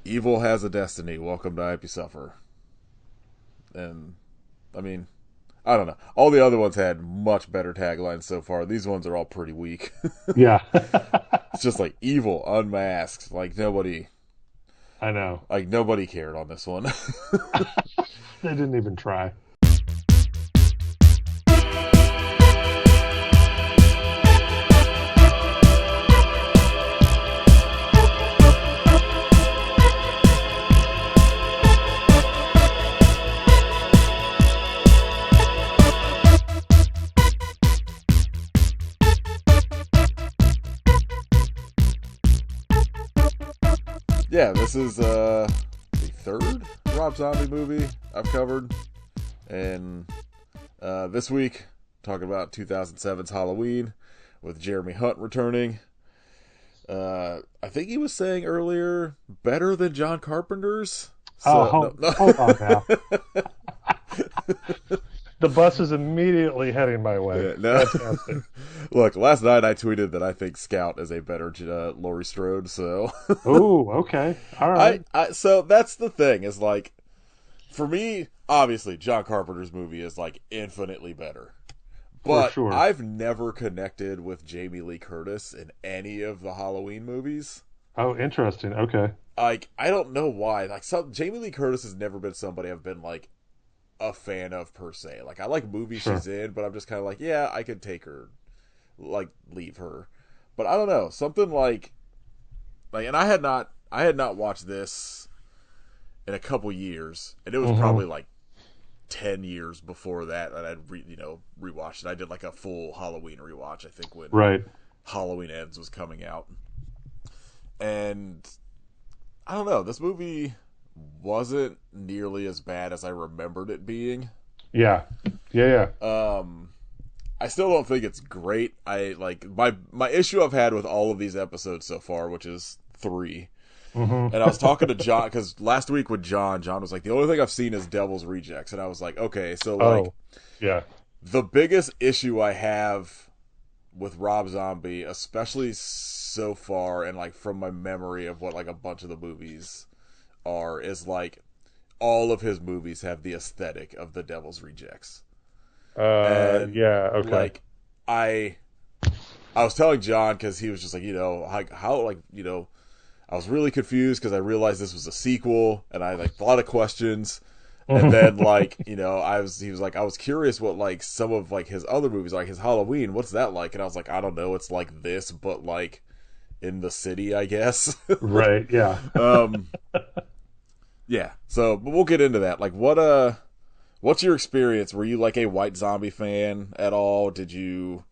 Evil has a destiny. Welcome to I Hope You Suffer. And, I mean, I don't know. All the other ones had much better taglines so far. These ones are all pretty weak. Yeah. It's just like evil, unmasked. I know. Like nobody cared on this one. They didn't even try. Yeah, this is the third Rob Zombie movie I've covered. And this week, talking about 2007's Halloween with Jeremy Hunt returning. I think he was saying earlier, better than John Carpenter's. So, Hold on now. The bus is immediately heading my way. Yeah, no. Fantastic. Look, last night I tweeted that I think Scout is a better Laurie Strode, so... Ooh, okay. All right. So that's the thing, is like, for me, obviously, John Carpenter's movie is like infinitely better. But For sure. I've never connected with Jamie Lee Curtis in any of the Halloween movies. Oh, interesting. Okay. Like, I don't know why. Like, Jamie Lee Curtis has never been somebody I've been like a fan of per se. Like, I like movies Sure. she's in, but I'm just kind of like, yeah, I could take her, like, leave her. But I don't know, something like, and I had not watched this in a couple years, and it was probably like 10 years before that I'd rewatched it. I did like a full Halloween rewatch, I think, when Right. Halloween Ends was coming out. And I don't know, this movie wasn't nearly as bad as I remembered it being. Yeah. Yeah. I still don't think it's great. I like my issue I've had with all of these episodes so far, which is 3. And I was talking to John, because last week with John was like, the only thing I've seen is Devil's Rejects. And I was like, okay, so like, yeah. the biggest issue I have with Rob Zombie, especially so far, and like from my memory of what like a bunch of the movies are, is like all of his movies have the aesthetic of the Devil's Rejects. And yeah, okay. like I was telling John, because he was just like, how I was really confused because I realized this was a sequel, and I like a lot of questions. And then like, he was like, I was curious what like some of like his other movies, like his Halloween, what's that like? And I was like, I don't know, it's like this, but like in the city, I guess. Right, yeah. Yeah. So, but we'll get into that. Like, what's your experience? Were you like a White Zombie fan at all? Did you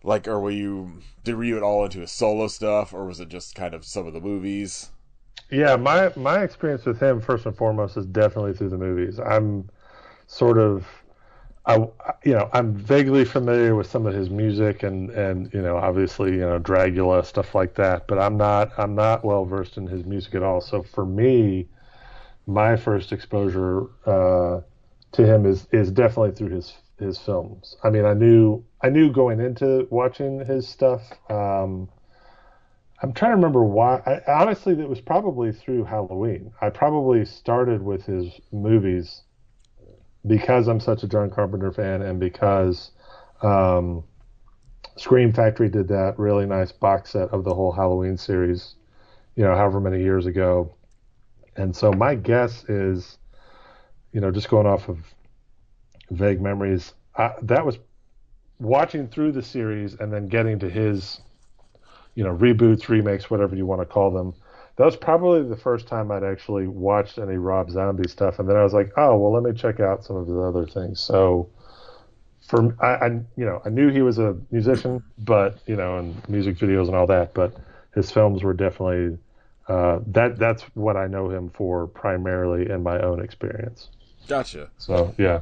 like, or were you at all into his solo stuff, or was it just kind of some of the movies? Yeah, my experience with him first and foremost is definitely through the movies. I'm sort of I'm vaguely familiar with some of his music and obviously, Dragula, stuff like that, but I'm not well versed in his music at all. So for me, my first exposure to him is definitely through his films. I mean, I knew going into watching his stuff. I'm trying to remember why. Honestly, it was probably through Halloween. I probably started with his movies because I'm such a John Carpenter fan, and because Scream Factory did that really nice box set of the whole Halloween series, however many years ago. And so my guess is, just going off of vague memories, that was watching through the series and then getting to his, reboots, remakes, whatever you want to call them. That was probably the first time I'd actually watched any Rob Zombie stuff, and then I was like, oh well, let me check out some of his other things. So, I knew he was a musician, but and music videos and all that, but his films were definitely that's what I know him for primarily in my own experience. Gotcha. So yeah,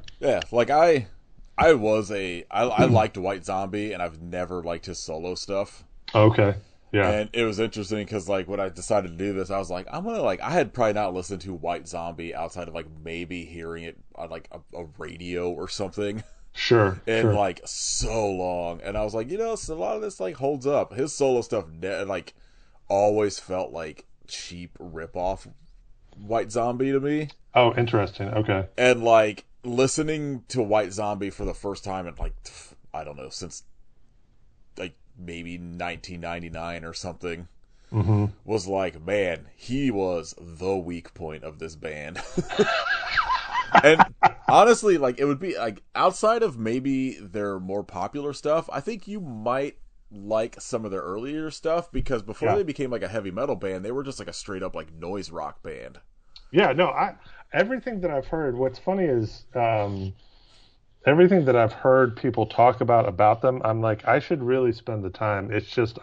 like I liked White Zombie, and I've never liked his solo stuff. Okay. Yeah. And it was interesting because, like, when I decided to do this, I was like, I'm gonna, like, I had probably not listened to White Zombie outside of, like, maybe hearing it on, like, a radio or something. Sure. In, like, so long. And I was like, so a lot of this, like, holds up. His solo stuff, like, always felt, like, cheap ripoff White Zombie to me. Oh, interesting. Okay. And like listening to White Zombie for the first time in like I don't know, since like maybe 1999 or something, Mm-hmm. was like, man, he was the weak point of this band. And honestly, like it would be like outside of maybe their more popular stuff, I think you might like some of their earlier stuff, because before Yeah. they became like a heavy metal band, they were just like a straight up like noise rock band. Yeah. No, everything that I've heard. What's funny is everything that I've heard people talk about them. I'm like, I should really spend the time. It's just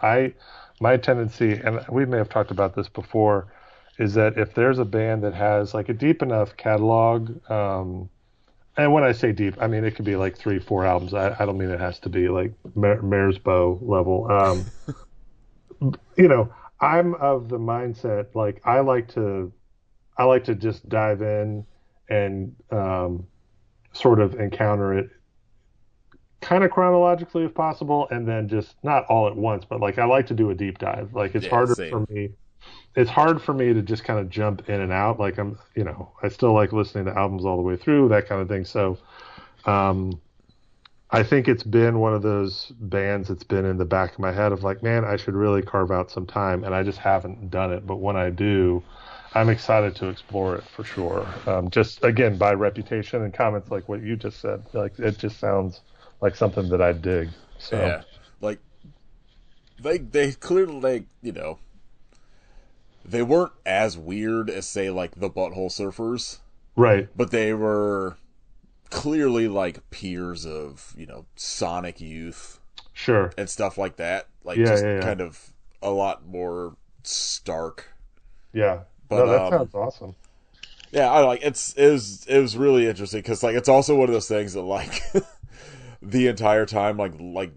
my tendency, and we may have talked about this before, is that if there's a band that has like a deep enough catalog, and when I say deep, I mean it could be like 3, 4 albums. I don't mean it has to be like Mare's Bow level. I'm of the mindset like I like to just dive in and sort of encounter it kind of chronologically if possible, and then just not all at once, but like I like to do a deep dive. Like it's Yeah, harder for same. me. It's hard for me to just kind of jump in and out. Like I still like listening to albums all the way through, that kind of thing. So, um, I think it's been one of those bands that's been in the back of my head of like, man, I should really carve out some time, and I just haven't done it. But when I do, I'm excited to explore it for sure. Just again by reputation and comments like what you just said, like it just sounds like something that I dig. So Yeah, like they clearly like they weren't as weird as say like the Butthole Surfers, right, but they were clearly like peers of Sonic Youth sure, and stuff like that. Like yeah, just yeah, yeah, kind of a lot more stark. yeah. But No, that sounds awesome. yeah, I like it was really interesting because like it's also one of those things that like the entire time like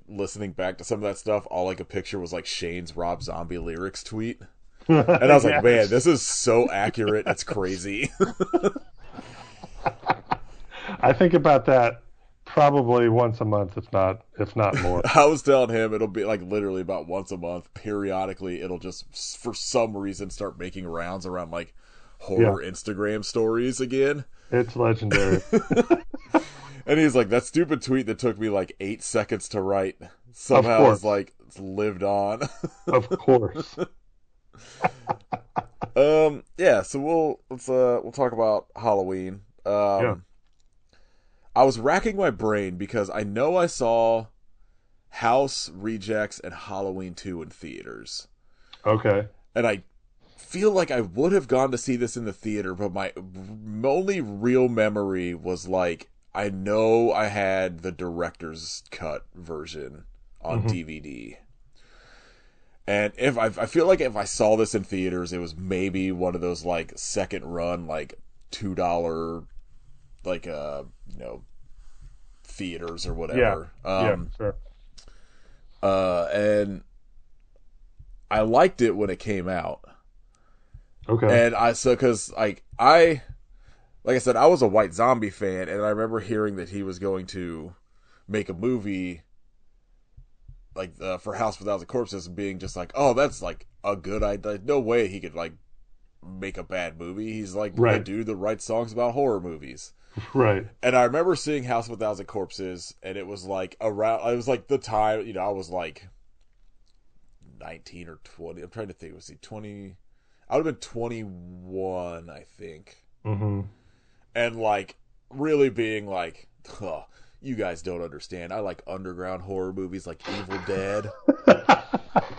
listening back to some of that stuff, all like a picture was like Shane's Rob Zombie lyrics tweet. And I was like, man, Yes. this is so accurate. It's crazy. I think about that probably once a month, if not more. I was telling him it'll be like literally about once a month. Periodically, it'll just for some reason start making rounds around like Yeah, horror Instagram stories again. it's legendary. And he's like, that stupid tweet that took me like 8 seconds to write Of somehow is course, like lived on. of course. Yeah, so we'll talk about Halloween. Yeah. I was racking my brain because I know I saw House, Rejects, and Halloween 2 in theaters. Okay. And I feel like I would have gone to see this in the theater, but my only real memory was like, I know I had the director's cut version on Hmm. DVD. And if I feel like if I saw this in theaters, it was maybe one of those like second run, like $2 like theaters or Yeah. whatever. Yeah. Sure. And I liked it when it came out. Okay. And because like I said, I was a White Zombie fan, and I remember hearing that he was going to make a movie like for House with 1,000 Corpses, and being just like, oh, that's like a good idea. No way he could like make a bad movie. He's like the Right. dude that writes songs about horror movies. Right. And I remember seeing House of 1,000 Corpses, and it was like around. It was like the time I was like 19 or 20. I'm trying to think. Was he 20? I would have been 21, I think. Hmm. And like really being like, huh, you guys don't understand. I like underground horror movies like Evil Dead,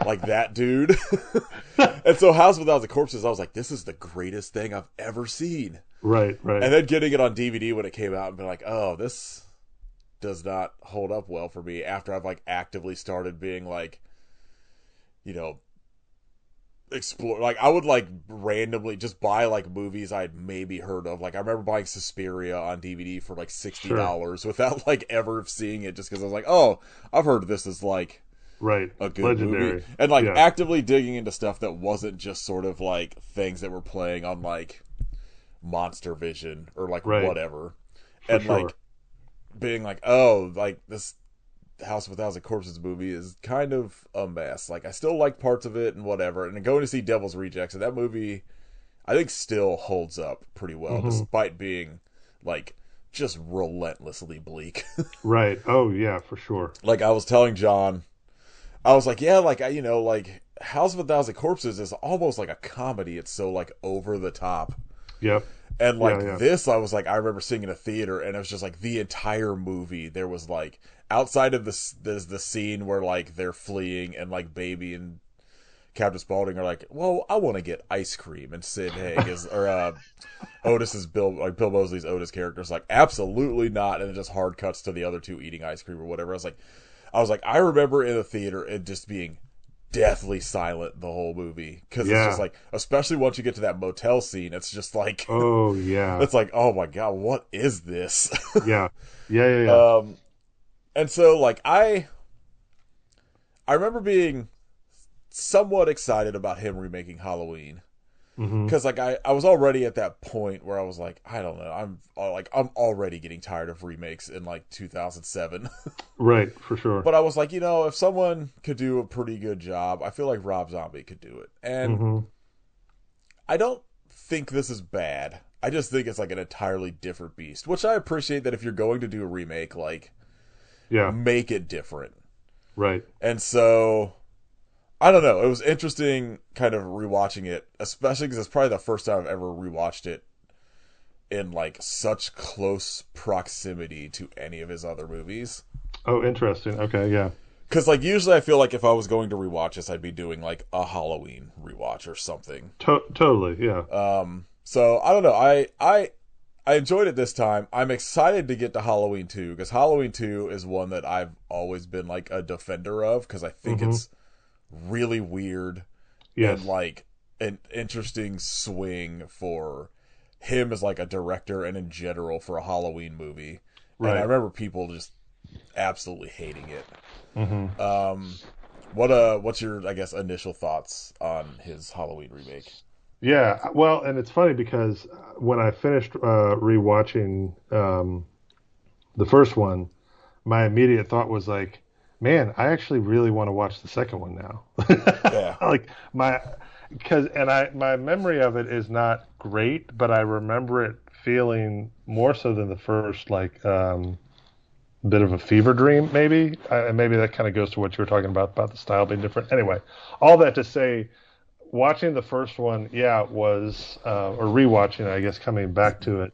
like that dude. And so House of 1,000 Corpses, I was like, this is the greatest thing I've ever seen. Right. Right. And then getting it on DVD when it came out and being like, oh, this does not hold up well for me after I've like actively started being like, you know, explore. Like I would like randomly just buy like movies I'd maybe heard of. Like I remember buying Suspiria on DVD for like Sure. $60 without like ever seeing it, just because I was like, oh, I've heard this is like Right. a good movie, Legendary. and like Yeah. actively digging into stuff that wasn't just sort of like things that were playing on like Monster Vision or like Right. whatever, For and sure. like being like, oh, like this House of a Thousand Corpses movie is kind of a mess. Like, I still like parts of it and whatever. And going to see Devil's Rejects, and that movie, I think, still holds up pretty well, Hmm. despite being, like, just relentlessly bleak. Right. Oh yeah, for sure. Like, I was telling John, I was like, yeah, like, like, House of a Thousand Corpses is almost like a comedy. It's so, like, over the top. Yep. And Yeah, like yeah. this, I was like, I remember seeing in a theater, and it was just like the entire movie. There was like outside of this, there's the scene where like they're fleeing, and like Baby and Captain Spaulding are like, "Well, I want to get ice cream," and Sid Haig is Otis is Bill Mosley's Otis character is like, "Absolutely not," and it just hard cuts to the other two eating ice cream or whatever. I was like, I remember in the theater it just being deathly silent the whole movie because it's just Yeah. like, especially once you get to that motel scene, it's just like. Oh yeah. It's like, oh my god, what is this? Yeah. Yeah, yeah, yeah. um, and so like I remember being somewhat excited about him remaking Halloween Hmm. because like I was already at that point where I was like, I don't know, I'm already getting tired of remakes in like 2007. Right, for sure. But I was like, if someone could do a pretty good job, I feel like Rob Zombie could do it, and Hmm. I don't think this is bad. I just think it's like an entirely different beast, which I appreciate that if you're going to do a remake, like, Yeah. make it different. Right. And so, I don't know. It was interesting kind of rewatching it, especially because it's probably the first time I've ever rewatched it in like such close proximity to any of his other movies. Oh, interesting. Okay, yeah. Because like usually I feel like if I was going to rewatch this, I'd be doing like a Halloween rewatch or something. Totally, yeah. So I don't know. I enjoyed it this time. I'm excited to get to Halloween 2 because Halloween 2 is one that I've always been like a defender of because I think Hmm. it's really weird and Yes. like an interesting swing for him as like a director and in general for a Halloween movie. And I Right. remember people just absolutely hating it. Hmm. Um, what's your, I guess, initial thoughts on his Halloween remake? Yeah, well, and it's funny because when I finished rewatching the first one, my immediate thought was like, man, I actually really want to watch the second one now. Yeah. Like my because and I my memory of it is not great, but I remember it feeling more so than the first, like bit of a fever dream, maybe. And maybe that kind of goes to what you were talking about the style being different. Anyway, all that to say, watching the first one, yeah, was or rewatching, I guess, coming back to it.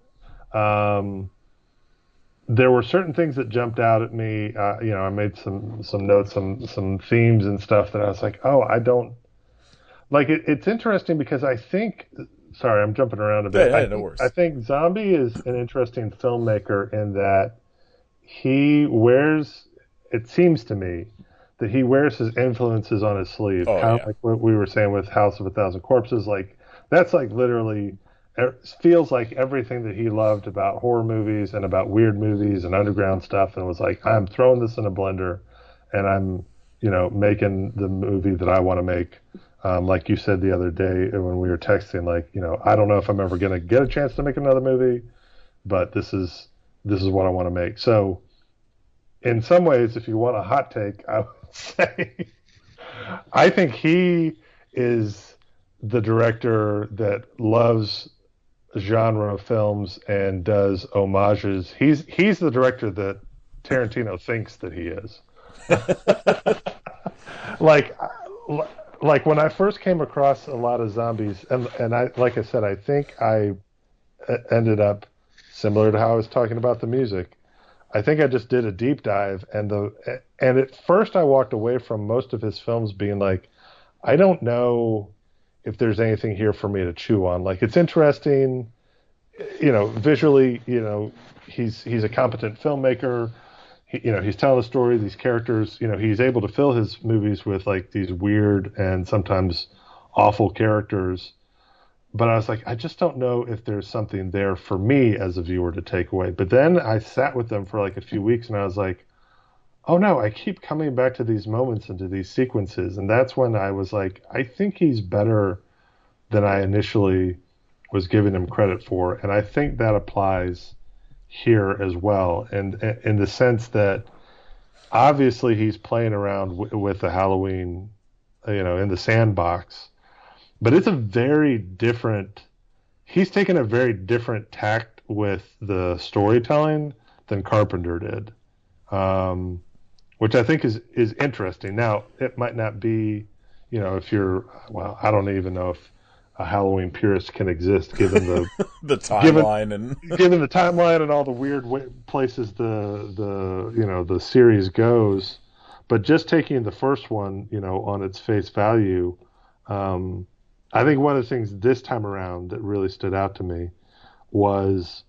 There were certain things that jumped out at me. I made some notes, some themes and stuff that I was like, oh, I don't like it. It's interesting because I think. Sorry, I'm jumping around a Yeah, bit. yeah, no I worries. think Zombie is an interesting filmmaker in that he wears. It seems to me that he wears his influences on his sleeve, Oh kind of yeah. like what we were saying with House of a Thousand Corpses. Like that's like literally feels like everything that he loved about horror movies and about weird movies and underground stuff, and was like, I'm throwing this in a blender, and I'm making the movie that I want to make. Like you said the other day when we were texting, like I don't know if I'm ever gonna get a chance to make another movie, but this is what I want to make. So in some ways, if you want a hot take, I would say I think he is the director that loves genre films and does homages. He's the director that Tarantino thinks that he is. Like like when I first came across a lot of zombies, and I like I said, I think I ended up similar to how I was talking about the music. I think I just did a deep dive, and at first I walked away from most of his films being like, I don't know if there's anything here for me to chew on. Like it's interesting, visually, he's a competent filmmaker. He's telling a story. These characters, he's able to fill his movies with like these weird and sometimes awful characters. But I was like, I just don't know if there's something there for me as a viewer to take away. But then I sat with them for like a few weeks, and I was like, oh no, I keep coming back to these moments and to these sequences, and that's when I was like, I think he's better than I initially was giving him credit for, and I think that applies here as well, and in the sense that obviously he's playing around with the Halloween, in the sandbox, but it's a very different. He's taken a very different tact with the storytelling than Carpenter did, which I think is interesting. Now, it might not be, if you're, well, I don't even know if a Halloween purist can exist given the The given timeline and given the timeline and all the weird places the series goes. But just taking the first one, on its face value, um, I think one of the things this time around that really stood out to me was,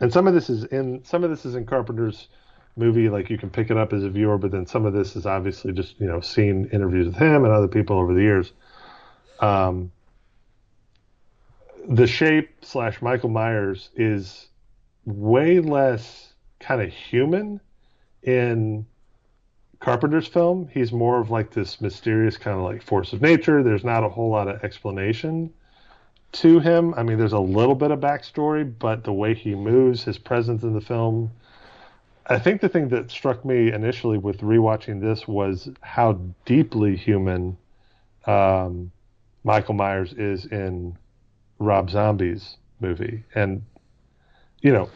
and some of this is in Carpenter's movie, like you can pick it up as a viewer, but then some of this is obviously just seeing interviews with him and other people over the years. Um, the Shape slash Michael Myers is way less kind of human in Carpenter's film. He's more of like this mysterious kind of like force of nature. There's not a whole lot of explanation to him. I mean, there's a little bit of backstory, but the way he moves, his presence in the film. I think the thing that struck me initially with rewatching this was how deeply human um, Michael Myers is in Rob Zombie's movie. And you know,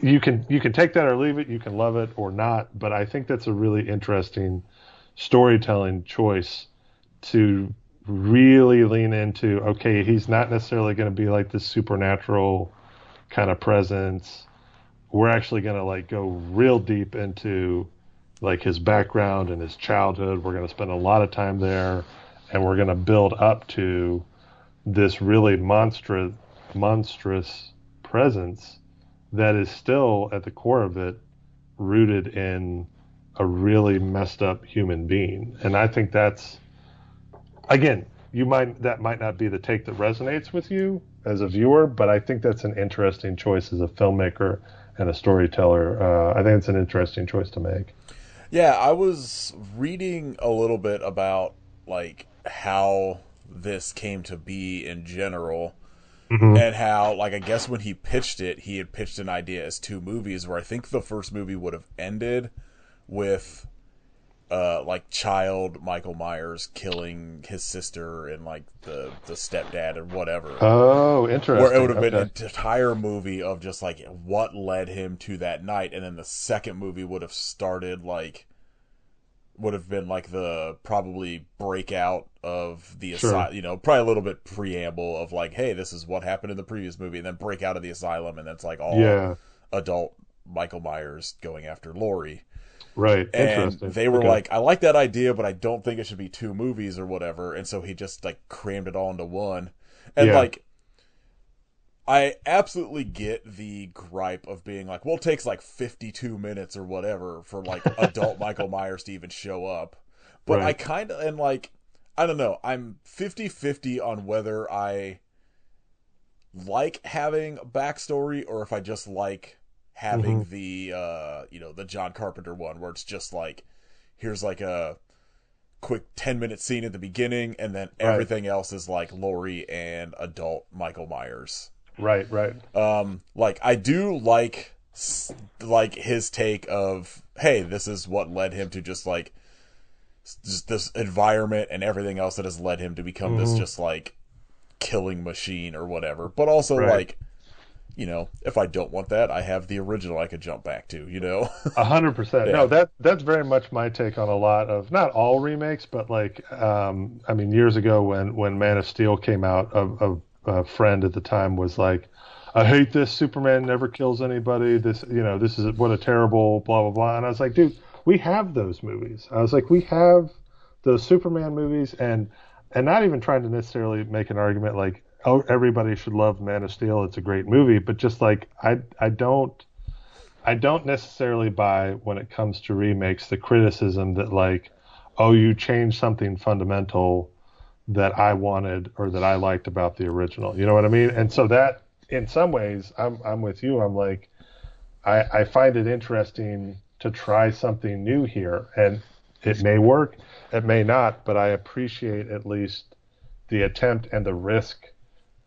you can take that or leave it, you can love it or not, but I think that's a really interesting storytelling choice to really lean into. Okay, he's not necessarily going to be like this supernatural kind of presence. We're actually going to like go real deep into like his background and his childhood. We're going to spend a lot of time there, and we're going to build up to this really monstrous presence that is still at the core of it rooted in a really messed up human being. And I think that's, again, that might not be the take that resonates with you as a viewer, but I think that's an interesting choice as a filmmaker and a storyteller. I think it's an interesting choice to make. yeah, I was reading a little bit about like how this came to be in general, Hmm. and how like I guess when he pitched it, he had pitched an idea as two movies where I think the first movie would have ended with like child Michael Myers killing his sister and like the stepdad and whatever. Oh, Where it would interesting. have been Okay. an entire movie of just like what led him to that night, and then the second movie would have started like would have been like the probably breakout of the Sure. asylum, probably a little bit preamble of like, hey, this is what happened in the previous movie, and then break out of the asylum, and that's like all Yeah. adult Michael Myers going after Laurie. Right. And Interesting. they were Okay. like, I like that idea, but I don't think it should be two movies or whatever. And so he just like crammed it all into one. And Yeah. like, I absolutely get the gripe of being like, well, it takes like 52 minutes or whatever for like adult Michael Myers to even show up. But I Right. kind of, and like, I don't know, I'm 50-50 on whether I like having backstory or if I just like Hmm. having the John Carpenter one where it's just like, here's like a quick 10-minute scene at the beginning and then Right. everything else is like Laurie and adult Michael Myers. Right. Right. Like I do like his take of, hey, this is what led him to just this environment and everything else that has led him to become this Hmm. just like killing machine or whatever. But also Right. like, if I don't want that, I have the original I could jump back to. 100%. No, Yeah. that's very much my take on a lot of, not all remakes, but like, I mean, years ago when Man of Steel came out, a friend at the time was like, I hate this. Superman never kills anybody. This is what a terrible blah blah blah. And I was like, dude, we have those movies. I was like, we have those Superman movies, and not even trying to necessarily make an argument like, oh, everybody should love Man of Steel. It's a great movie, but just like I don't necessarily buy when it comes to remakes the criticism that like, oh, you changed something fundamental that I wanted or that I liked about the original. You know what I mean? And so that in some ways I'm with you. I'm like I find it interesting to try something new here. And it may work, it may not, but I appreciate at least the attempt and the risk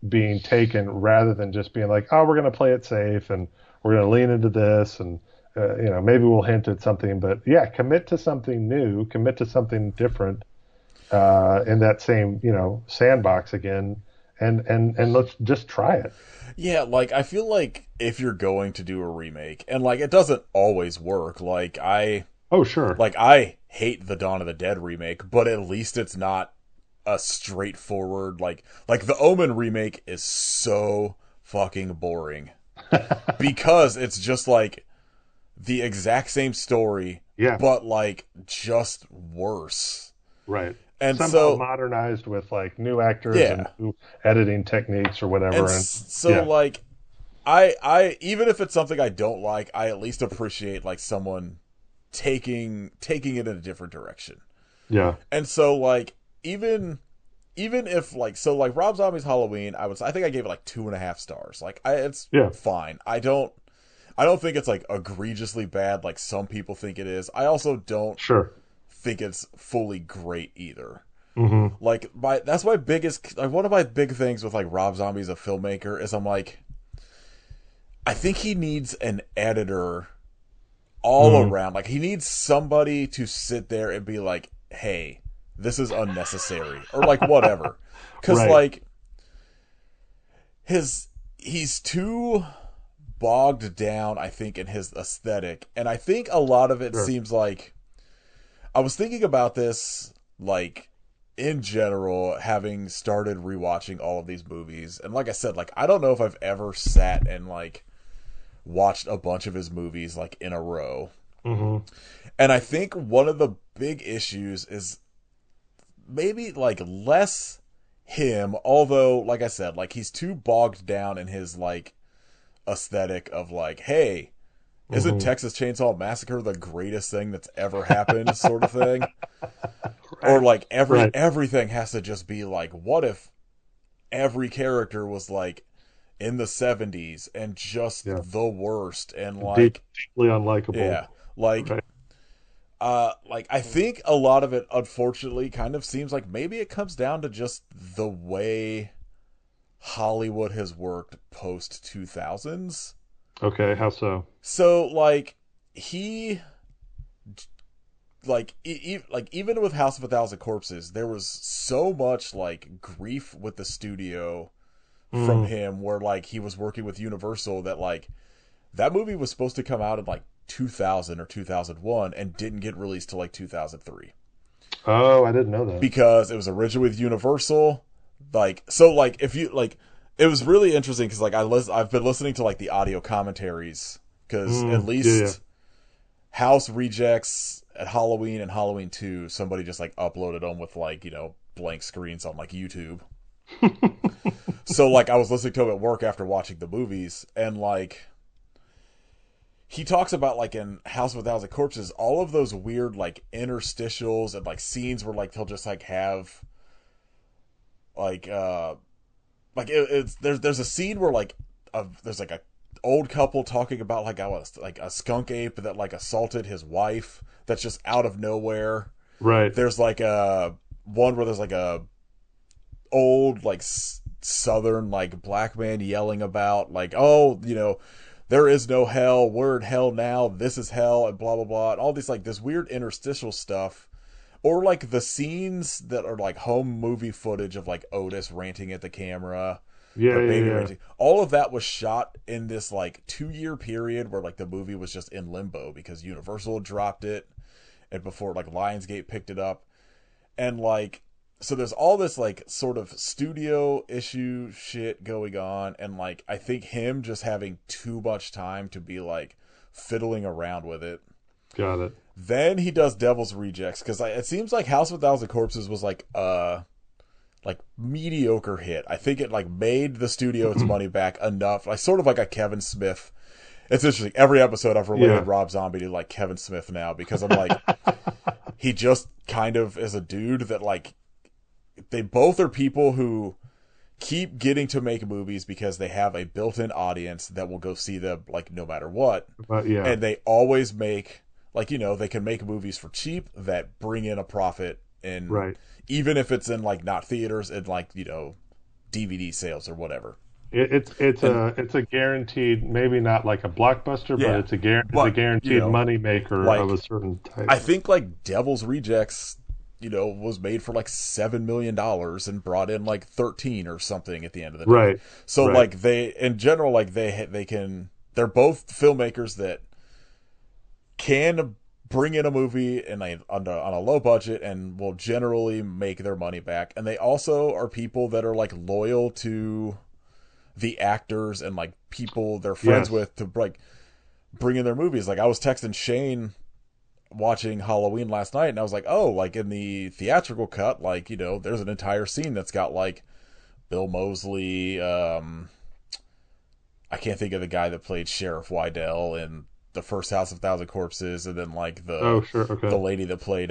being taken rather than just being like, oh, we're going to play it safe and we're going to lean into this. And maybe we'll hint at something, but yeah, commit to something new, commit to something different in that same, sandbox again, and let's just try it. Yeah, like I feel like if you're going to do a remake, and like it doesn't always work. Oh, sure. I hate the Dawn of the Dead remake, but at least it's not a straightforward like the Omen remake is so fucking boring because it's just like the exact same story, Yeah, but like just worse. right. And Somehow so modernized with like new actors and yeah, new editing techniques or and whatever. And so yeah, like I even if it's something I don't like, I at least appreciate like someone taking it in a different direction. yeah, And so like even if like so like Rob Zombie's Halloween, I think I gave it like 2.5 stars. Like it's yeah, fine. I don't think it's like egregiously bad like some people think it is. I also don't sure. think it's fully great either. Hmm. Like that's my biggest like one of my big things with like Rob Zombie as a filmmaker is I'm like I think he needs an editor all Hmm. around. Like he needs somebody to sit there and be like, "Hey, this is unnecessary," or like whatever. Because Right. like he's too bogged down, I think, in his aesthetic, and I think a lot of it Sure. seems like I was thinking about this like in general, having started rewatching all of these movies, and like I said, like I don't know if I've ever sat and like watched a bunch of his movies like in a row. Hmm. And I think one of the big issues is maybe like less him, although like I said, like he's too bogged down in his like aesthetic of like, hey, isn't Hmm. Texas Chainsaw Massacre the greatest thing that's ever happened sort of thing? Or Right. like Right. everything has to just be like, what if every character was like in the 70s and just Yeah. the worst and Deeply unlikable. yeah, like Right. like I think a lot of it unfortunately kind of seems like maybe it comes down to just the way Hollywood has worked post 2000s. Okay. How so? So like he like even with House of a Thousand Corpses, there was so much like grief with the studio from Mm. him where like he was working with Universal that like that movie was supposed to come out in like 2000 or 2001 and didn't get released till like 2003 Oh, I didn't know that. because it was originally with Universal. Like so like if you like it was really interesting because like I've been listening to like the audio commentaries because at Yeah. Yeah. least House Rejects at Halloween and Halloween 2 somebody just like uploaded them with like blank screens on like YouTube. So like I was listening to him at work after watching the movies and like he talks about like in House of a Thousand Corpses all of those weird like interstitials and like scenes where like he'll just like have like it's there's a scene where like there's like a old couple talking about like like a skunk ape that like assaulted his wife that's just out of nowhere. Right. There's like a one where there's like a old like southern like black man yelling about like oh there is no hell, we're in hell now, this is hell, and blah blah blah, and all these like this weird interstitial stuff, or like the scenes that are like home movie footage of like Otis ranting at the camera, Yeah. the Yeah. baby Yeah. ranting. All of that was shot in this like 2 year period where like the movie was just in limbo because Universal dropped it and before like Lionsgate picked it up. And like so there's all this like sort of studio issue shit going on and like I think him just having too much time to be like fiddling around with it. Got it. Then he does Devil's Rejects because it seems like House of a Thousand Corpses was like mediocre hit. I think it like made the studio its money back enough, like sort of like a Kevin Smith. It's interesting. Every episode I've related Yeah. Rob Zombie to like Kevin Smith now because I'm like he just kind of is a dude that like they both are people who keep getting to make movies because they have a built-in audience that will go see them like no matter what, But yeah. and they always make like they can make movies for cheap that bring in a profit, and Right. even if it's in like not theaters and like DVD sales or whatever. It's a guaranteed, maybe not like a blockbuster, but Yeah, it's a but guaranteed money maker of a like certain type. I think like Devil's Rejects, was made for like $7 million and brought in like 13 or something at the end of the day. Right, So right. like they, in general, like they can, they're both filmmakers that can bring in a movie and on a low budget and will generally make their money back. And they also are people that are like loyal to the actors and like people they're friends Yes. with to like bring in their movies. Like I was texting Shane watching Halloween last night, and I was like, oh, like in the theatrical cut, like there's an entire scene that's got like Bill Moseley. I can't think of the guy that played Sheriff Wydell in the first House of Thousand Corpses, and then like Oh, the sure. the Okay. lady that played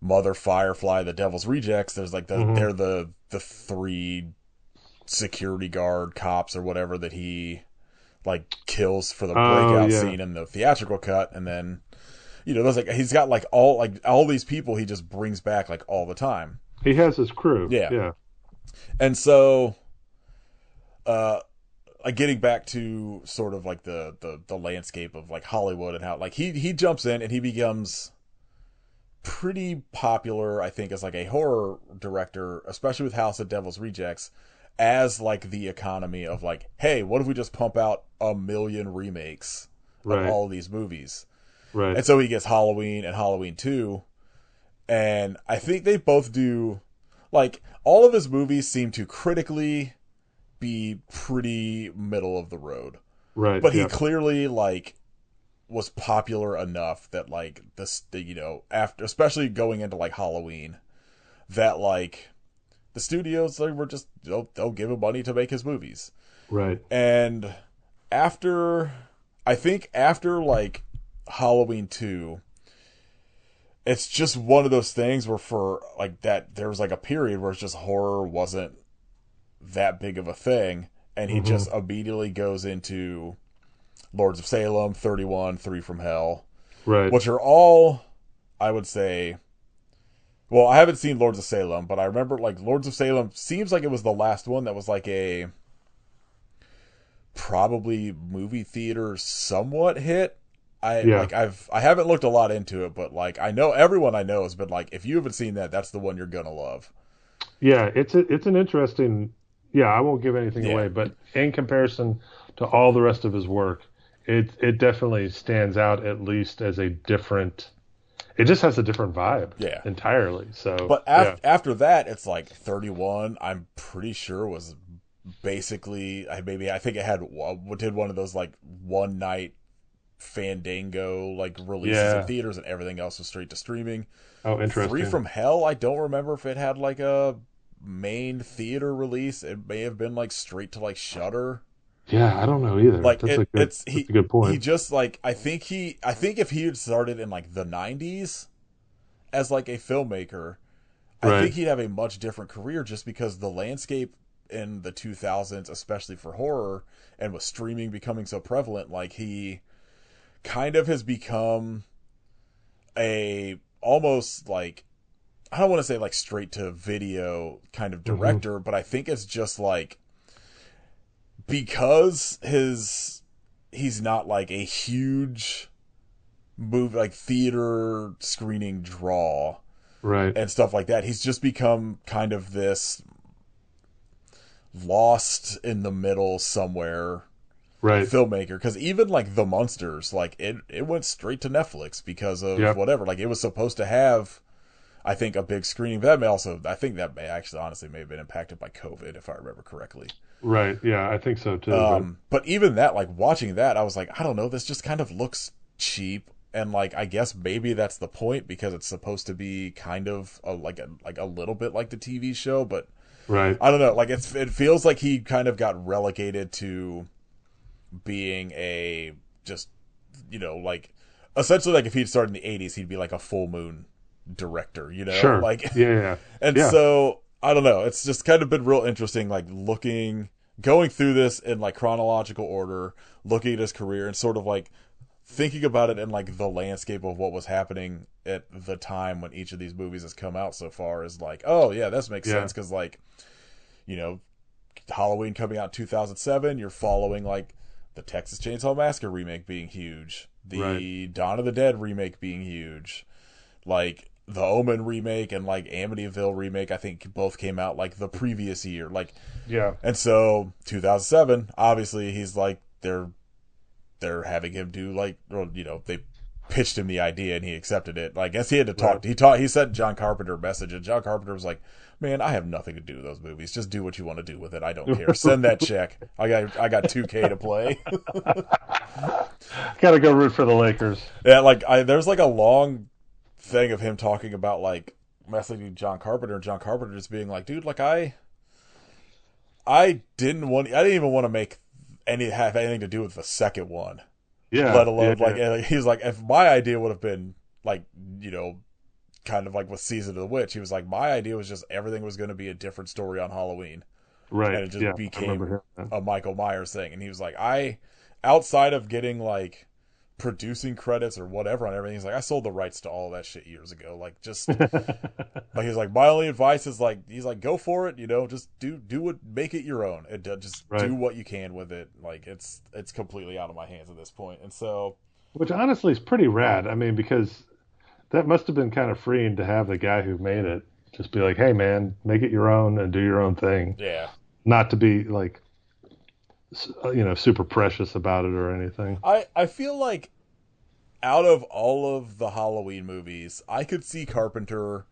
Mother Firefly, the Devil's Rejects. There's like Hmm. they're the three security guard cops or whatever that he like kills for the Oh, breakout yeah. scene in the theatrical cut, and then there's like he's got like all these people he just brings back like all the time. He has his crew. Yeah, Yeah. and so uh, like getting back to sort of like the landscape of like Hollywood and how like he jumps in and he becomes pretty popular, I think, as like a horror director, especially with House of Devil's Rejects, as like the economy of like, hey, what if we just pump out a million remakes of Right. all of these movies? Right. And so he gets Halloween and Halloween 2. And I think they both do, like, all of his movies seem to critically be pretty middle of the road. Right. But he Yeah. clearly, like, was popular enough that, like, after, especially going into, like, Halloween, that, like, the studios, like, were just, they'll give him money to make his movies. Right. And after, I think after, like, Halloween 2, it's just one of those things where for like that there was like a period where it's just horror wasn't that big of a thing, and he Hmm. just immediately goes into Lords of Salem, 31, Three from Hell, Right. which are all, I would say, well, I haven't seen Lords of Salem, but I remember like Lords of Salem seems like it was the last one that was like a probably movie theater somewhat hit. Yeah. I haven't looked a lot into it, but like I know everyone I know has been like, if you haven't seen that, that's the one you're gonna love. Yeah. It's an interesting. Yeah. I won't give anything Yeah, away, but in comparison to all the rest of his work, it definitely stands out at least as a different. It just has a different vibe yeah. entirely. So But yeah. after that, it's like 31. I'm pretty sure was basically I think it had did one of those like one night Fandango like releases in Yeah. theaters, and everything else was straight to streaming. Oh, Three interesting. from Hell, I don't remember if it had like a main theater release. It may have been like straight to like Shutter. Yeah. I don't know either. Like it's That's a good he point. just like I think if he had started in like the 90s as like a filmmaker, I Right. think he'd have a much different career, just because the landscape in the 2000s, especially for horror, and with streaming becoming so prevalent, like he kind of has become a almost like, I don't want to say like straight to video kind of Hmm. director, but I think it's just like because he's not like a huge move like theater screening draw Right. and stuff like that. He's just become kind of this lost in the middle somewhere Right. filmmaker, because even like The Monsters, like it went straight to Netflix because of Yep. whatever, like it was supposed to have, I think, a big screening, but that may also, I think that may actually honestly may have been impacted by COVID, if I remember correctly. Right. Yeah. I think so too. But But even that, like watching that, I was like, I don't know, this just kind of looks cheap. And like, I guess maybe that's the point, because it's supposed to be kind of like a little bit like the TV show. But right. I don't know, like it feels like he kind of got relegated to being a just like essentially like if he'd started in the 80s, he'd be like a full moon director, Sure. like. Yeah. Yeah. And Yeah. so I don't know, it's just kind of been real interesting, like going through this in like chronological order, looking at his career and sort of like thinking about it in like the landscape of what was happening at the time when each of these movies has come out so far, is like, oh yeah, this makes Yeah. sense, because like you know Halloween coming out in 2007, you're following like the Texas Chainsaw Massacre remake being huge, the Right. Dawn of the Dead remake being huge, like the Omen remake and like Amityville remake. I think both came out like the previous year, like, Yeah. and so 2007, obviously he's like they're having him do like, or, they pitched him the idea and he accepted it. Like, I guess he had to talk. Right. He sent John Carpenter a message, and John Carpenter was like, "Man, I have nothing to do with those movies. Just do what you want to do with it. I don't care. Send that check. I got 2K to play." Got to go root for the Lakers. Yeah, like there's like a long thing of him talking about like messaging John Carpenter, and John Carpenter just being like, "Dude, like I didn't even want to have anything to do with the second one." Yeah. Let alone Yeah. like he's like, if my idea would have been like, kind of like with Season of the Witch, he was like, my idea was just everything was going to be a different story on Halloween, Right. and it just Yeah. I remember became hearing that. a Michael Myers thing. And he was like, outside of getting like producing credits or whatever on everything, he's like, I sold the rights to all that shit years ago. Like, just like, he's like, my only advice is like, he's like, go for it, just do what, make it your own. Just Right. do what you can with it. Like, it's completely out of my hands at this point. And so, Which honestly is pretty rad. I mean, because that must have been kind of freeing to have the guy who made it just be like, hey, man, make it your own and do your own thing. yeah. Not to be like, super precious about it or anything. I feel like out of all of the Halloween movies, I could see Carpenter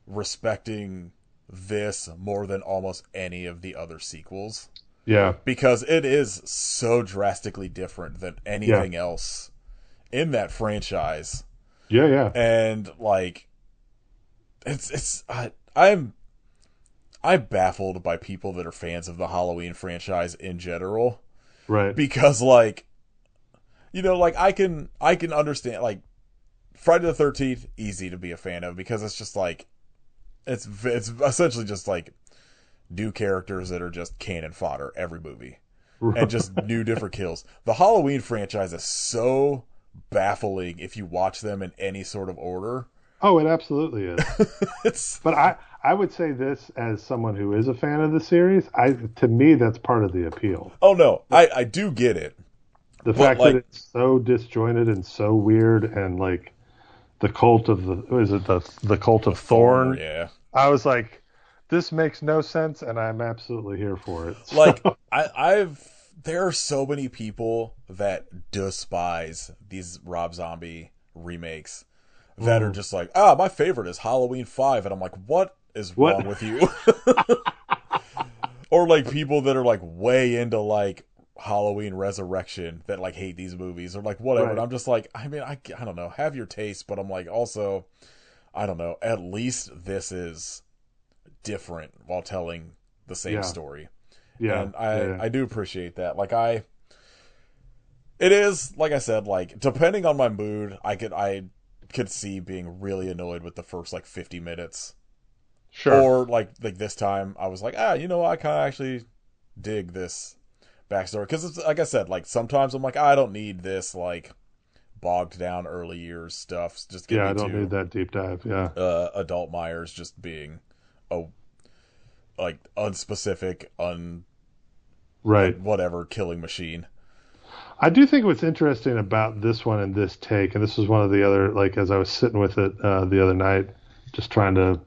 respecting this more than almost any of the other sequels, Yeah. because it is so drastically different than anything else in that franchise. Yeah. Yeah. And like, I'm baffled by people that are fans of the Halloween franchise in general, Right. because like, like I can understand like Friday the 13th, easy to be a fan of, because it's just like it's essentially just like new characters that are just cannon fodder every movie, and just new different kills. The Halloween franchise is so baffling if you watch them in any sort of order. Oh, it absolutely is. But I would say this as someone who is a fan of the series. To me, that's part of the appeal. Oh no, I do get it. The fact like, that it's so disjointed and so weird, and like the cult of the cult of Thorn? Yeah. I was like, this makes no sense, and I'm absolutely here for it. So. Like there are so many people that despise these Rob Zombie remakes that are just like, my favorite is Halloween 5, and I'm like, what is wrong with you? Or like people that are like way into like Halloween Resurrection that like hate these movies, or like whatever. Right. And I'm just like, I mean, I don't know, have your taste, but I'm like, also, I don't know, at least this is different while telling the same story. Yeah. And I do appreciate that. Like it is, like I said, like depending on my mood, I could see being really annoyed with the first like 50 minutes. Sure. Or like this time I was like, I kind of actually dig this backstory, because like I said, like sometimes I'm like, I don't need this like bogged down early years stuff. Just get me I don't need that deep dive. Yeah. Adult Myers just being a like unspecific, right, whatever killing machine. I do think what's interesting about this one and this take, and this was one of the other, like as I was sitting with it the other night, just trying to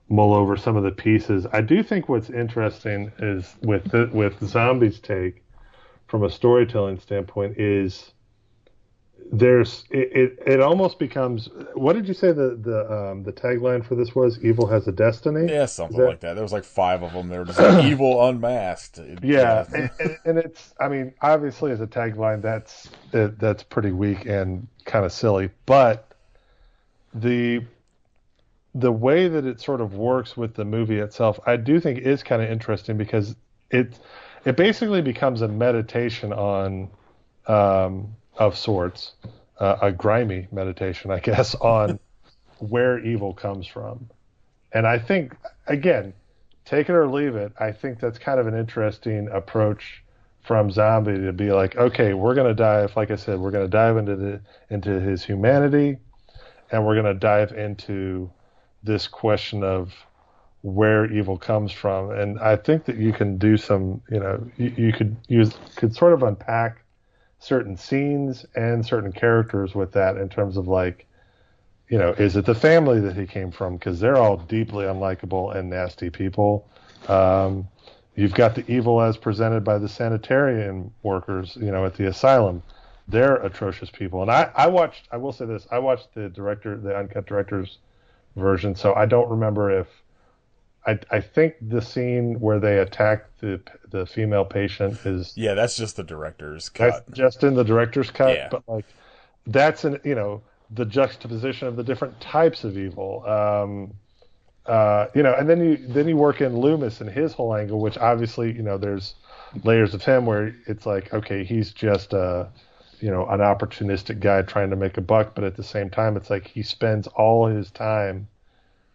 mull over some of the pieces. I do think what's interesting is with Zombie's take, from a storytelling standpoint, is it almost becomes, what did you say the tagline for this was? Evil has a destiny? Yeah, something like that. There was like 5 of them. They were just like evil unmasked. Yeah. And it's, I mean, obviously as a tagline, that's pretty weak and kind of silly, but the way that it sort of works with the movie itself, I do think is kind of interesting, because it basically becomes a meditation on of sorts, a grimy meditation, I guess, on where evil comes from. And I think, again, take it or leave it, I think that's kind of an interesting approach from Zombie, to be like, okay, we're going to dive, like I said, we're going to dive into his humanity, and we're going to dive into this question of where evil comes from. And I think that you can do some, you could sort of unpack certain scenes and certain characters with that in terms of like, is it the family that he came from? Because they're all deeply unlikable and nasty people. Um, you've got the evil as presented by the sanitarian workers, at the asylum. They're atrocious people. And I will say this, I watched the uncut director's version, so I don't remember if I think the scene where they attack the female patient is Yeah, that's just the director's that's cut. just in the director's cut, Yeah. but like that's the juxtaposition of the different types of evil. And then you work in Loomis and his whole angle, which obviously there's layers of him where it's like, okay, he's just an opportunistic guy trying to make a buck, but at the same time it's like he spends all his time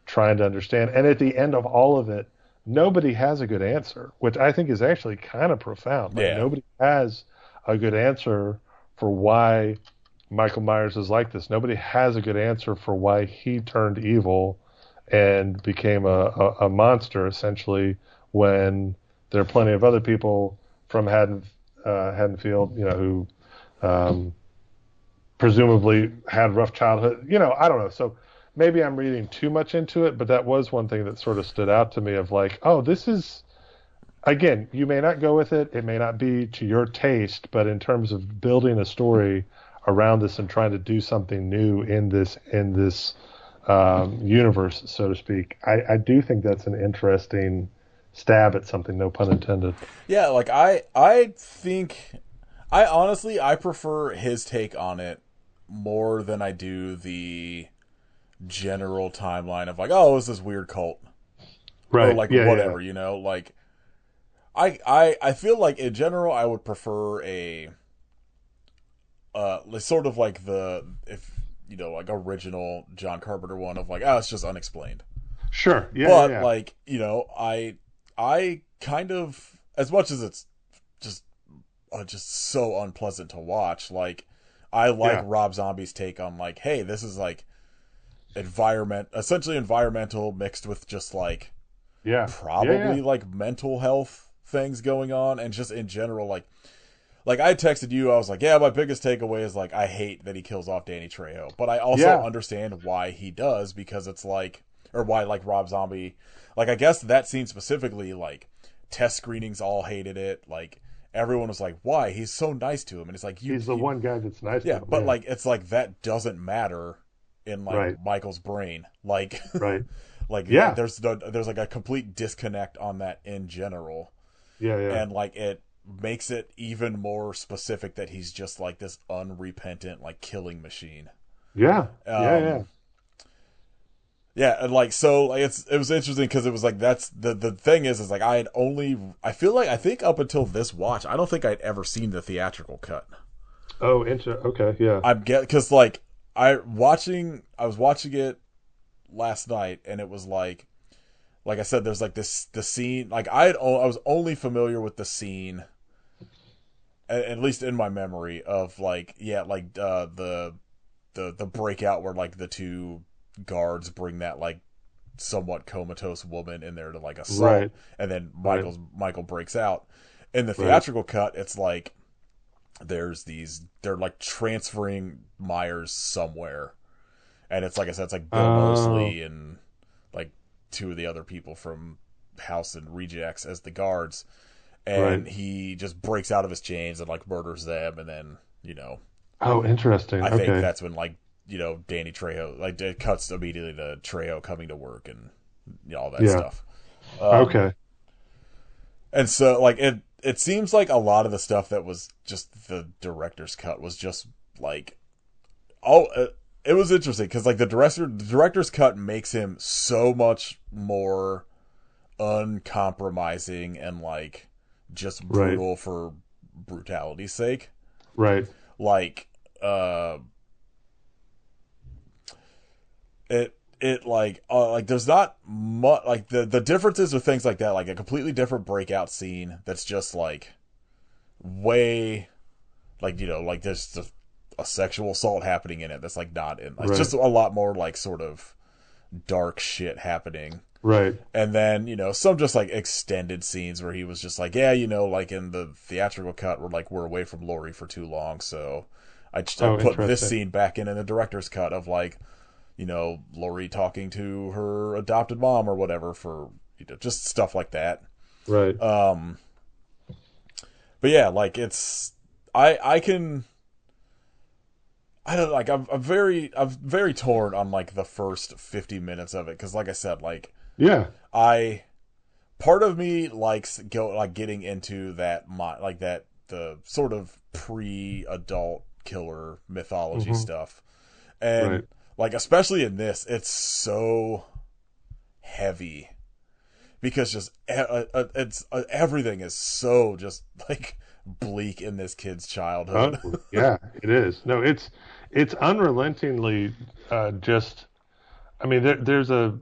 trying to understand. And at the end of all of it, nobody has a good answer, which I think is actually kind of profound. Like Yeah. nobody has a good answer for why Michael Myers is like this. Nobody has a good answer for why he turned evil and became a monster essentially when there are plenty of other people from Haddonfield, who presumably had rough childhood. I don't know. So maybe I'm reading too much into it, but that was one thing that sort of stood out to me of like, oh, this is, again, you may not go with it. It may not be to your taste, but in terms of building a story around this and trying to do something new in this universe, so to speak, I do think that's an interesting stab at something, no pun intended. Yeah, like I think I honestly I prefer his take on it more than I do the general timeline of like, oh, it's this weird cult or Right. like Yeah, yeah. whatever, like I feel like in general I would prefer a sort of like the if like original John Carpenter one of like, oh, it's just unexplained. Sure. Yeah, yeah, But yeah. like, I kind of, as much as it's just just so unpleasant to watch, like I like Yeah. Rob Zombie's take on like, hey, this is like essentially environmental mixed with just like Yeah. Yeah, yeah. probably like mental health things going on, and just in general like I texted you, I was like, yeah, my biggest takeaway is like I hate that he kills off Danny Trejo, but I also Yeah. understand why he does, because it's like, or why like Rob Zombie, like I guess that scene specifically, like test screenings all hated it, like everyone was like, why, he's so nice to him, and it's like He's the one guy that's nice to yeah, him. but Yeah. like it's like that doesn't matter in like Right. Michael's brain, like Right. like Yeah. there's like a complete disconnect on that in general, Yeah, yeah. and like it makes it even more specific that he's just like this unrepentant like killing machine. Yeah. Yeah, yeah. um yeah, and like so like it was interesting because it was like that's the thing is like I think up until this watch I don't think I'd ever seen the theatrical cut. Oh, okay, yeah. I'm get because like I was watching it last night, and it was like I said, there's like the scene, like I was only familiar with the scene, at least in my memory, of like, yeah, like the breakout where like the two guards bring that like somewhat comatose woman in there to like assault, Right. and then Right. Michael breaks out. In the Right. theatrical cut, it's like they're like transferring Myers somewhere, and it's like I said, it's like Bill Oh, Moseley and like two of the other people from House and Rejects as the guards, right. and he just breaks out of his chains and like murders them, and then Oh, interesting. I think Okay. that's when like Danny Trejo, like it cuts immediately to Trejo coming to work and all that Yeah. stuff. Okay. And so like it seems like a lot of the stuff that was just the director's cut was just like, oh, it was interesting because like the director's cut makes him so much more uncompromising and like just Right. brutal for brutality's sake. Right. Like like there's not much like the differences are things like that, like a completely different breakout scene that's just like way like like there's a sexual assault happening in it that's like not in, like Right. just a lot more like sort of dark shit happening. Right. And then, some just like extended scenes where he was just like, yeah, like in the theatrical cut, we're away from Lori for too long. So I Oh, put this interesting. scene back in the director's cut of like, Lori talking to her adopted mom or whatever for, just stuff like that. Right. Um, but yeah, like I can, I don't like, I'm very torn on like the first 50 minutes of it. Cause like I said, like Yeah. I, part of me likes getting into the sort of pre-adult killer mythology Hmm. stuff, and Right. like especially in this, it's so heavy because just everything is so just like bleak in this kid's childhood. Oh, yeah, it is. No, it's unrelentingly just. I mean, there's a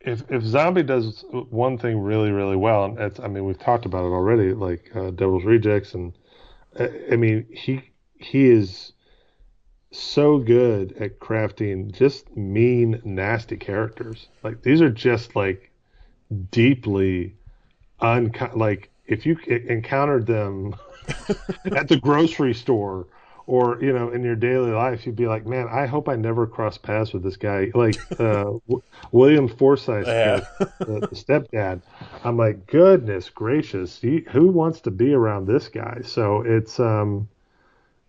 if Zombie does one thing really really well, and it's I mean we've talked about it already, like Devil's Rejects, and I mean he is so good at crafting just mean, nasty characters. Like these are just like deeply like if you encountered them at the grocery store or in your daily life, you'd be like, man, I hope I never cross paths with this guy. Like William Forsythe's Yeah. character, the stepdad. I'm like, goodness gracious, who wants to be around this guy? So it's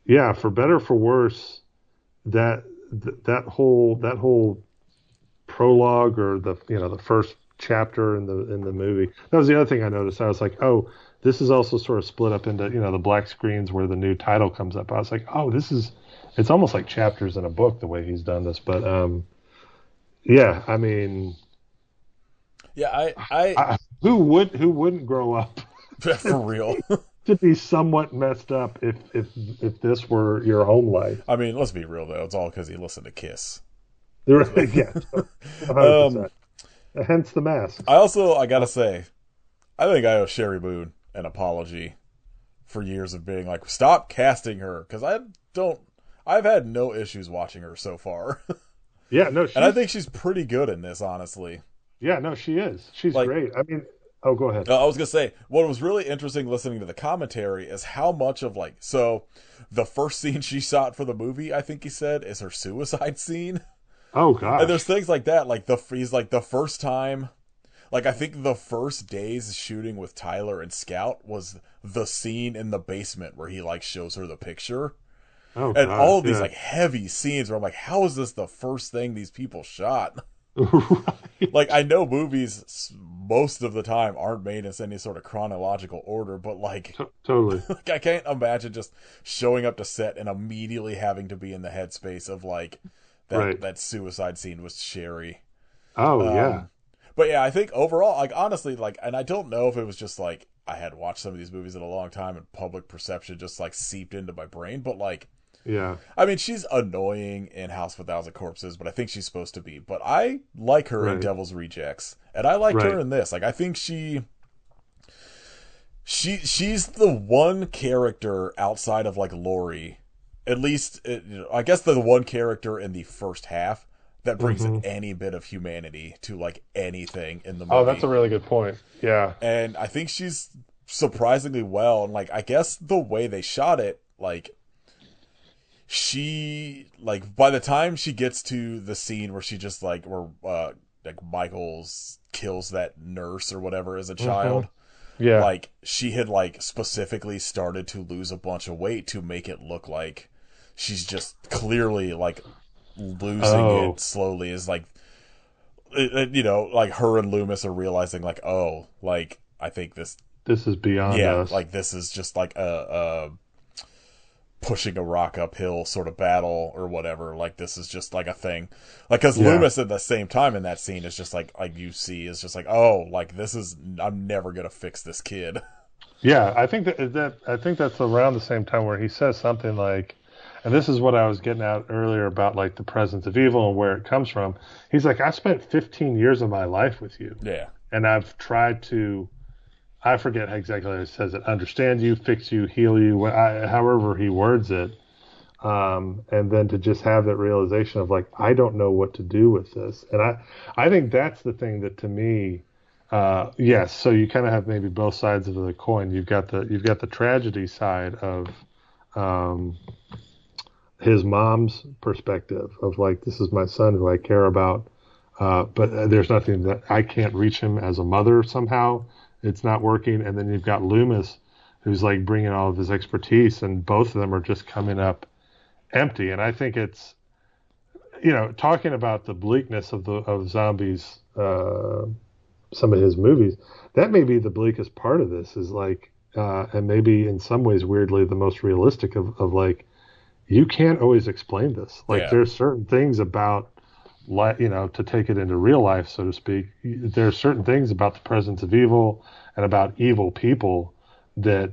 yeah, for better or for worse, that that whole prologue or the first chapter in the movie. That was the other thing I noticed. I was like, oh, this is also sort of split up into the black screens where the new title comes up. I was like, oh, it's almost like chapters in a book the way he's done this. But yeah, I mean, Yeah, I who wouldn't grow up for real. to be somewhat messed up if this were your home life? I mean, let's be real though. It's all because he listened to Kiss. Yeah, 100%. um, Hence the mask. I gotta say, I think I owe Sherry Moon an apology for years of being like, stop casting her, because I've had no issues watching her so far, Yeah, no, and I think she's pretty good in this, honestly. yeah, no, she is. She's Like, great. I mean, oh, go ahead. I was gonna say, what was really interesting listening to the commentary is how much of like, so the first scene she shot for the movie, I think he said, is her suicide scene, Oh and there's gosh. things like that, like he's like the first time. Like, I think the first day's shooting with Tyler and Scout was the scene in the basement where he, like, shows her the picture. Oh And all gosh. of these, Yeah. like, heavy scenes where I'm like, how is this the first thing these people shot? Like, Right. I know movies most of the time aren't made in any sort of chronological order, but, like, Totally. like I can't imagine just showing up to set and immediately having to be in the headspace of, like, Right. that suicide scene with Sherry. Oh yeah. Um, but yeah, I think overall, like honestly, like, and I don't know if it was just like I had watched some of these movies in a long time and public perception just like seeped into my brain. But like, Yeah. I mean, she's annoying in House of a Thousand Corpses, but I think she's supposed to be. But I like her in Right. Devil's Rejects, and I liked her Right. in this. Like, I think she's the one character outside of like Laurie, at least I guess the one character in the first half that brings Hmm. any bit of humanity to like anything in the Oh, that's movie. a really good point. Yeah. And I think she's surprisingly well, and like I guess the way they shot it, like she like by the time she gets to the scene where she just like Michaels kills that nurse or whatever as a Hmm. child, Yeah. like she had like specifically started to lose a bunch of weight to make it look like she's just clearly like losing Oh, it slowly, is like like her and Loomis are realizing like, oh, like I think this, this is beyond yeah, us. like this is just like a pushing a rock uphill sort of battle or whatever, like this is just like a thing, like because Yeah. Loomis at the same time in that scene is just like you see is just like, oh, like this is, I'm never gonna fix this kid. Yeah. I think that's around the same time where he says something like, and this is what I was getting at earlier about like the presence of evil and where it comes from. He's like, I spent 15 years of my life with you, Yeah. and I've tried to, I forget exactly how he says it, understand you, fix you, heal you, however he words it. and then to just have that realization of like, I don't know what to do with this. And I think that's the thing that to me, yes. So you kind of have maybe both sides of the coin. You've got the tragedy side of um, his mom's perspective of like, this is my son who I care about, but there's nothing that I can't reach him as a mother somehow. It's not working. And then you've got Loomis, who's like bringing all of his expertise, and both of them are just coming up empty. And I think it's, talking about the bleakness of zombies, some of his movies, that may be the bleakest part of this is like, and maybe in some ways weirdly the most realistic of like, you can't always explain this. Like Yeah. there's certain things about to take it into real life, so to speak, there's certain things about the presence of evil and about evil people that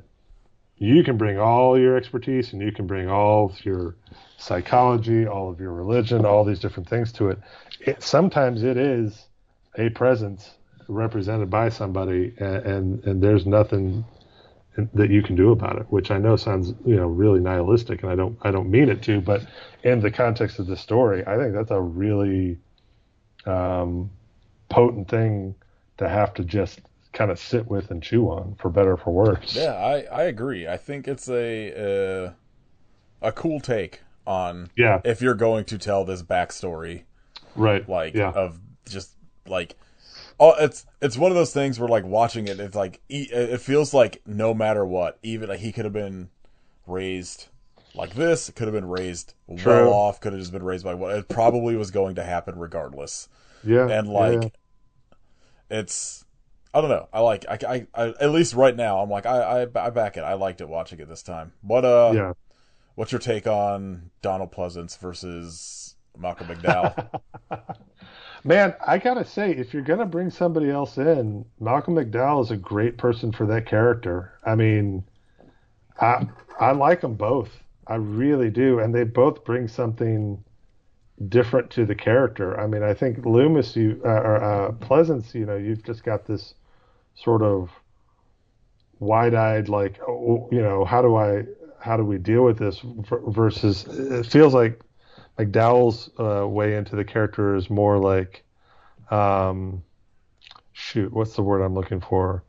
you can bring all your expertise and you can bring all of your psychology, all of your religion, all these different things to it. Sometimes it is a presence represented by somebody, and there's nothing that you can do about it, which I know sounds really nihilistic, and I don't mean it to, but in the context of the story, I think that's a really potent thing to have to just kind of sit with and chew on, for better or for worse. Yeah, I agree. I think it's a cool take on Yeah, if you're going to tell this backstory, right. like Yeah, of just like oh, it's one of those things where like watching it, it's like it feels like no matter what, even like he could have been raised like this, could have been raised well true. off, could have just been raised by what it probably was going to happen regardless. Yeah, And yeah, like it's I don't know. I like I at least right now I'm like I back it. I liked it watching it this time. yeah. What's your take on Donald Pleasance versus Malcolm McDowell? Man, I gotta say, if you're gonna bring somebody else in, Malcolm McDowell is a great person for that character. I mean, I I like them both. I really do, and they both bring something different to the character. I mean, I think Loomis, or Pleasance, you've just got this sort of wide-eyed, like, oh, how do we deal with this? Versus, it feels like McDowell's way into the character is more like, um, shoot, what's the word I'm looking for?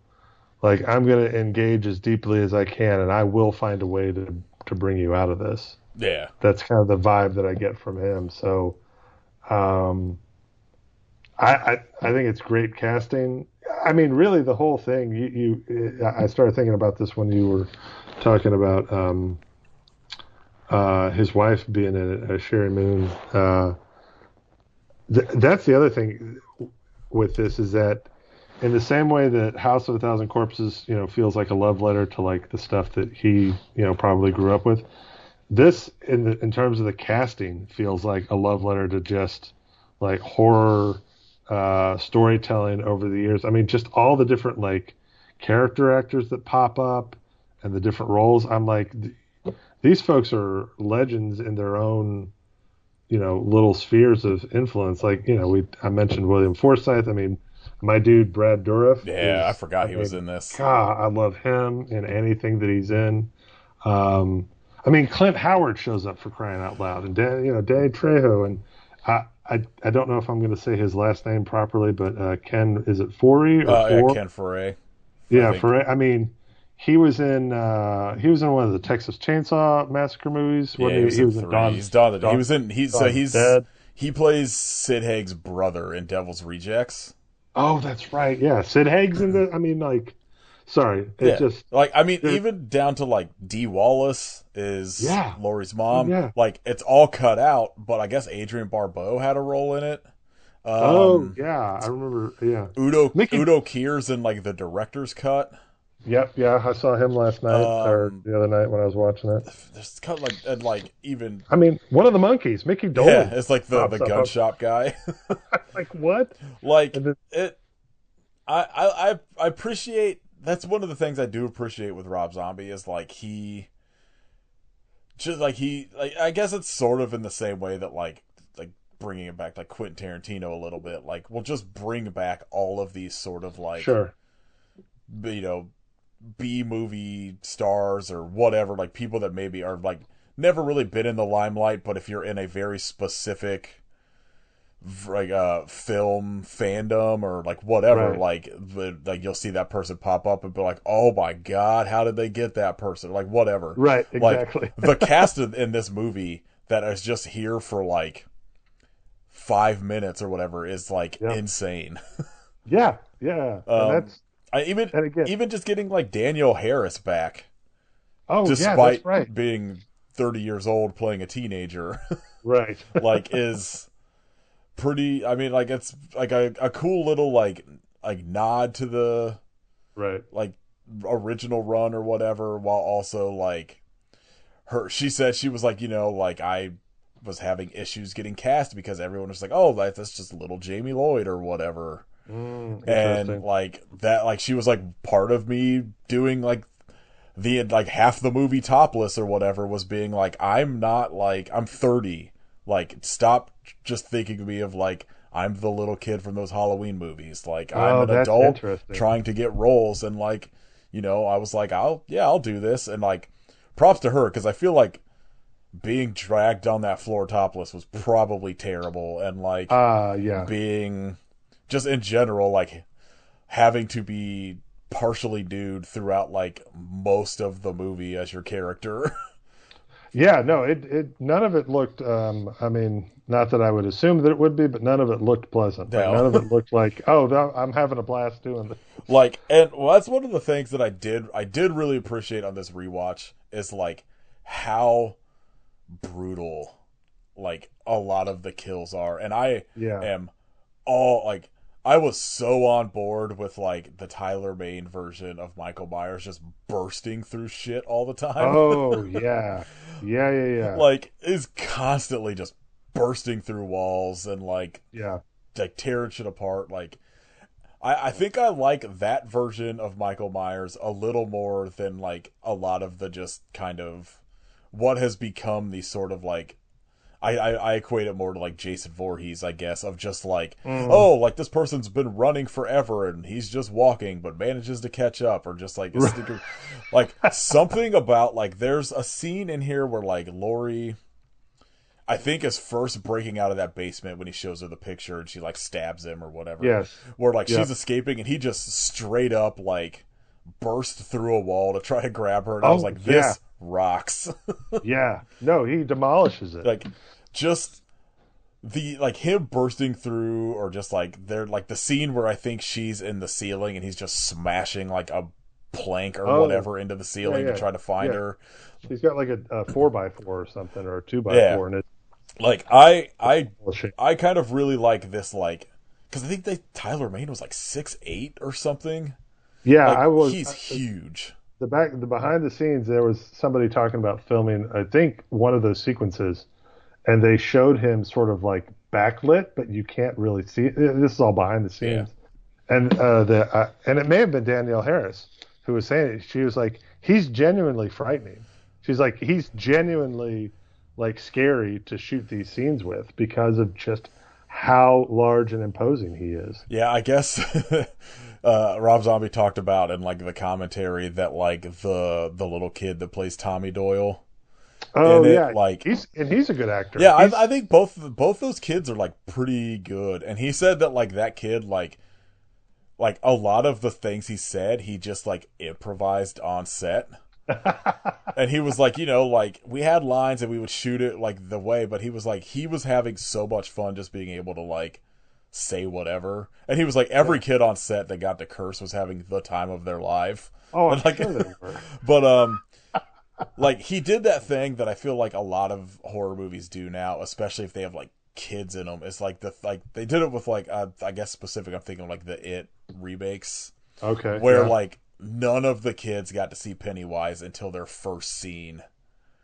Like, I'm going to engage as deeply as I can, and I will find a way to bring you out of this. Yeah. That's kind of the vibe that I get from him. So, um, I think it's great casting. I mean, really, the whole thing. I started thinking about this when you were talking about his wife being in it, Sherry Moon. That's the other thing with this is that in the same way that House of a Thousand Corpses, feels like a love letter to like the stuff that he, probably grew up with. This, in terms of the casting, feels like a love letter to just like horror storytelling over the years. I mean, just all the different like character actors that pop up and the different roles. I'm like, these folks are legends in their own, little spheres of influence. Like, I mentioned William Forsythe. I mean, my dude Brad Dourif Yeah, I is, forgot I he was mean, in this. God, I love him in anything that he's in. I mean, Clint Howard shows up for crying out loud, and Danny Trejo, and I don't know if I'm going to say his last name properly, but Ken, is it Forey or Yeah, Four? Ken Foray, I Yeah, think. for I mean, he was in one of the Texas Chainsaw Massacre movies. Yeah, When he was he in was in three. He's done it. He Dawn, was in. Dawn of the Dead. He plays Sid Haig's brother in Devil's Rejects. Oh, that's right. Yeah, Sid Haig's in the. I mean, like, sorry, it Yeah, just like I mean, there. even down to like Dee Wallace is Yeah. Laurie's Oh mom. yeah. Like it's all cut out, but I guess Adrienne Barbeau had a role in it. Oh Um, yeah. I remember. Yeah. Mickey. Udo Kier's in like the director's cut. Yep. Yeah. I saw him last night or Um, the other night when I was watching it. there's kind of like and like even I mean, one of the monkeys, Mickey yeah, Dolenz, it's like the pops up. gun shop guy. Like what? Like And then, it, I appreciate. That's one of the things I do appreciate with Rob Zombie is like he like I guess it's sort of in the same way that like bringing it back like Quentin Tarantino a little bit. Like we'll just bring back all of these sort of like sure. you know B movie stars or whatever, like people that maybe are like never really been in the limelight, but if you're in a very specific like film fandom or like whatever, Right. like you'll see that person pop up and be like, oh my god, how did they get that person, like whatever. Right. Like Exactly. the cast in this movie that is just here for like 5 minutes or whatever is like Yeah. insane. Yeah. Yeah. And um I and again, even just getting like Daniel Harris back oh yeah, that's despite right. being 30 years old playing a teenager Right. like is pretty. I mean, like it's like a cool little like nod to the Right. like original run or whatever, while also like she said she was like, like I was having issues getting cast because everyone was like, oh, that's just little Jamie Lloyd or whatever. And Interesting. like that, like she was like part of me doing like the like half the movie topless or whatever was being like, I'm not like, I'm 30, like stop just thinking of me of like I'm the little kid from those Halloween movies, like I'm Oh, an that's adult interesting. trying to get roles. And like, I was like, I'll do this. And like props to her, because I feel like being dragged on that floor topless was probably terrible. And like Yeah. being just in general, like having to be partially nude throughout like most of the movie as your character. Yeah, no, it none of it looked I mean, not that I would assume that it would be, but none of it looked pleasant. Like No. none of it looked like, oh, I'm having a blast doing this. Like, and well, that's one of the things that I did really appreciate on this rewatch is like how brutal like a lot of the kills are. And I Yeah. am all like, I was so on board with like the Tyler Mane version of Michael Myers just bursting through shit all the time. Oh, yeah. Yeah, yeah, yeah. Like is constantly just bursting through walls and Yeah. like tearing shit apart. Like I think I like that version of Michael Myers a little more than like a lot of the just kind of what has become the sort of like I equate it more to like Jason Voorhees, I guess, of just like, Mm. oh, like this person's been running forever and he's just walking but manages to catch up, or just like a sticker, like something about like there's a scene in here where like Laurie, I think, is first breaking out of that basement when he shows her the picture and she like stabs him or whatever. Yes. Where like Yeah. she's escaping and he just straight up like burst through a wall to try to grab her, and I was Oh, like, yeah. this rocks. Yeah. No, he demolishes it. Like just the like him bursting through, or just like they're like the scene where I think she's in the ceiling and he's just smashing like a plank or Oh, whatever into the yeah, ceiling to yeah. try to find Yeah. her. She's got like a 4x4 or something, or a 2 by Yeah. 4 and it's Like I demolishing. I kind of really like this, like, because I think Tyler Mane was like 6'8" or something. Yeah, Like I was he's huge. the behind the scenes there was somebody talking about filming, I think, one of those sequences, and they showed him sort of like backlit, but you can't really see it. This is all behind the Yeah. scenes. And and it may have been Danielle Harris who was saying it. She was like, he's genuinely frightening. She's like, he's genuinely like scary to shoot these scenes with because of just how large and imposing he is. Yeah, I guess Rob Zombie talked about in like the commentary that like the little kid that plays Tommy Doyle Oh in it, yeah, like, he's a good actor. yeah, He's, I think both those kids are like pretty good. And he said that like that kid like a lot of the things he said he just like improvised on set. And he was like, like we had lines and we would shoot it like the way, but he was like he was having so much fun just being able to like say whatever. And he was like every kid on set that got to curse was having the time of their life. oh, I'm And, like, sure they were. but like he did that thing that I feel like a lot of horror movies do now, especially if they have like kids in them. It's like they did it with like I guess specific. I'm thinking like the It remakes, Okay, where yeah. like none of the kids got to see Pennywise until their first scene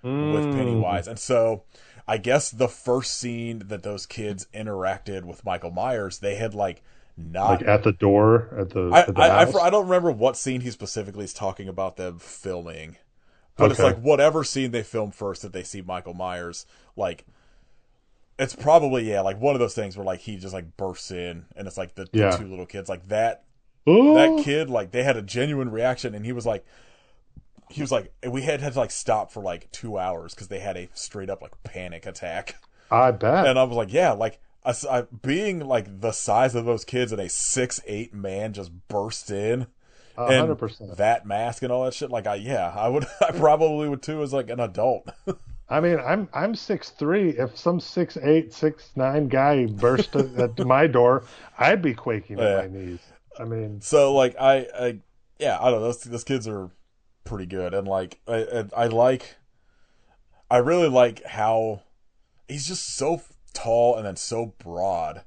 with Pennywise. And so I guess the first scene that those kids interacted with Michael Myers, they had like not. Like at the door at the house. I don't remember what scene he specifically is talking about them filming, but it's Okay. like whatever scene they film first that they see Michael Myers, like it's probably, yeah, like one of those things where like he just like bursts in and it's like the Yeah. two little kids, like that Oh, kid, like they had a genuine reaction, and he was like, he was like, we had to like stop for like 2 hours because they had a straight up like panic attack. I bet. And I was like, yeah, like being like the size of those kids and a 6'8" man just burst in and 100%. that mask and all that shit. Like, I would, I probably would too as like an adult. I mean, I'm 6'3". If some 6'8", 6'9" guy burst at my door, I'd be quaking at Yeah. my knees. I mean, So like, yeah, I don't know. Those kids are pretty good, and like, I really like how he's just so tall and then so broad.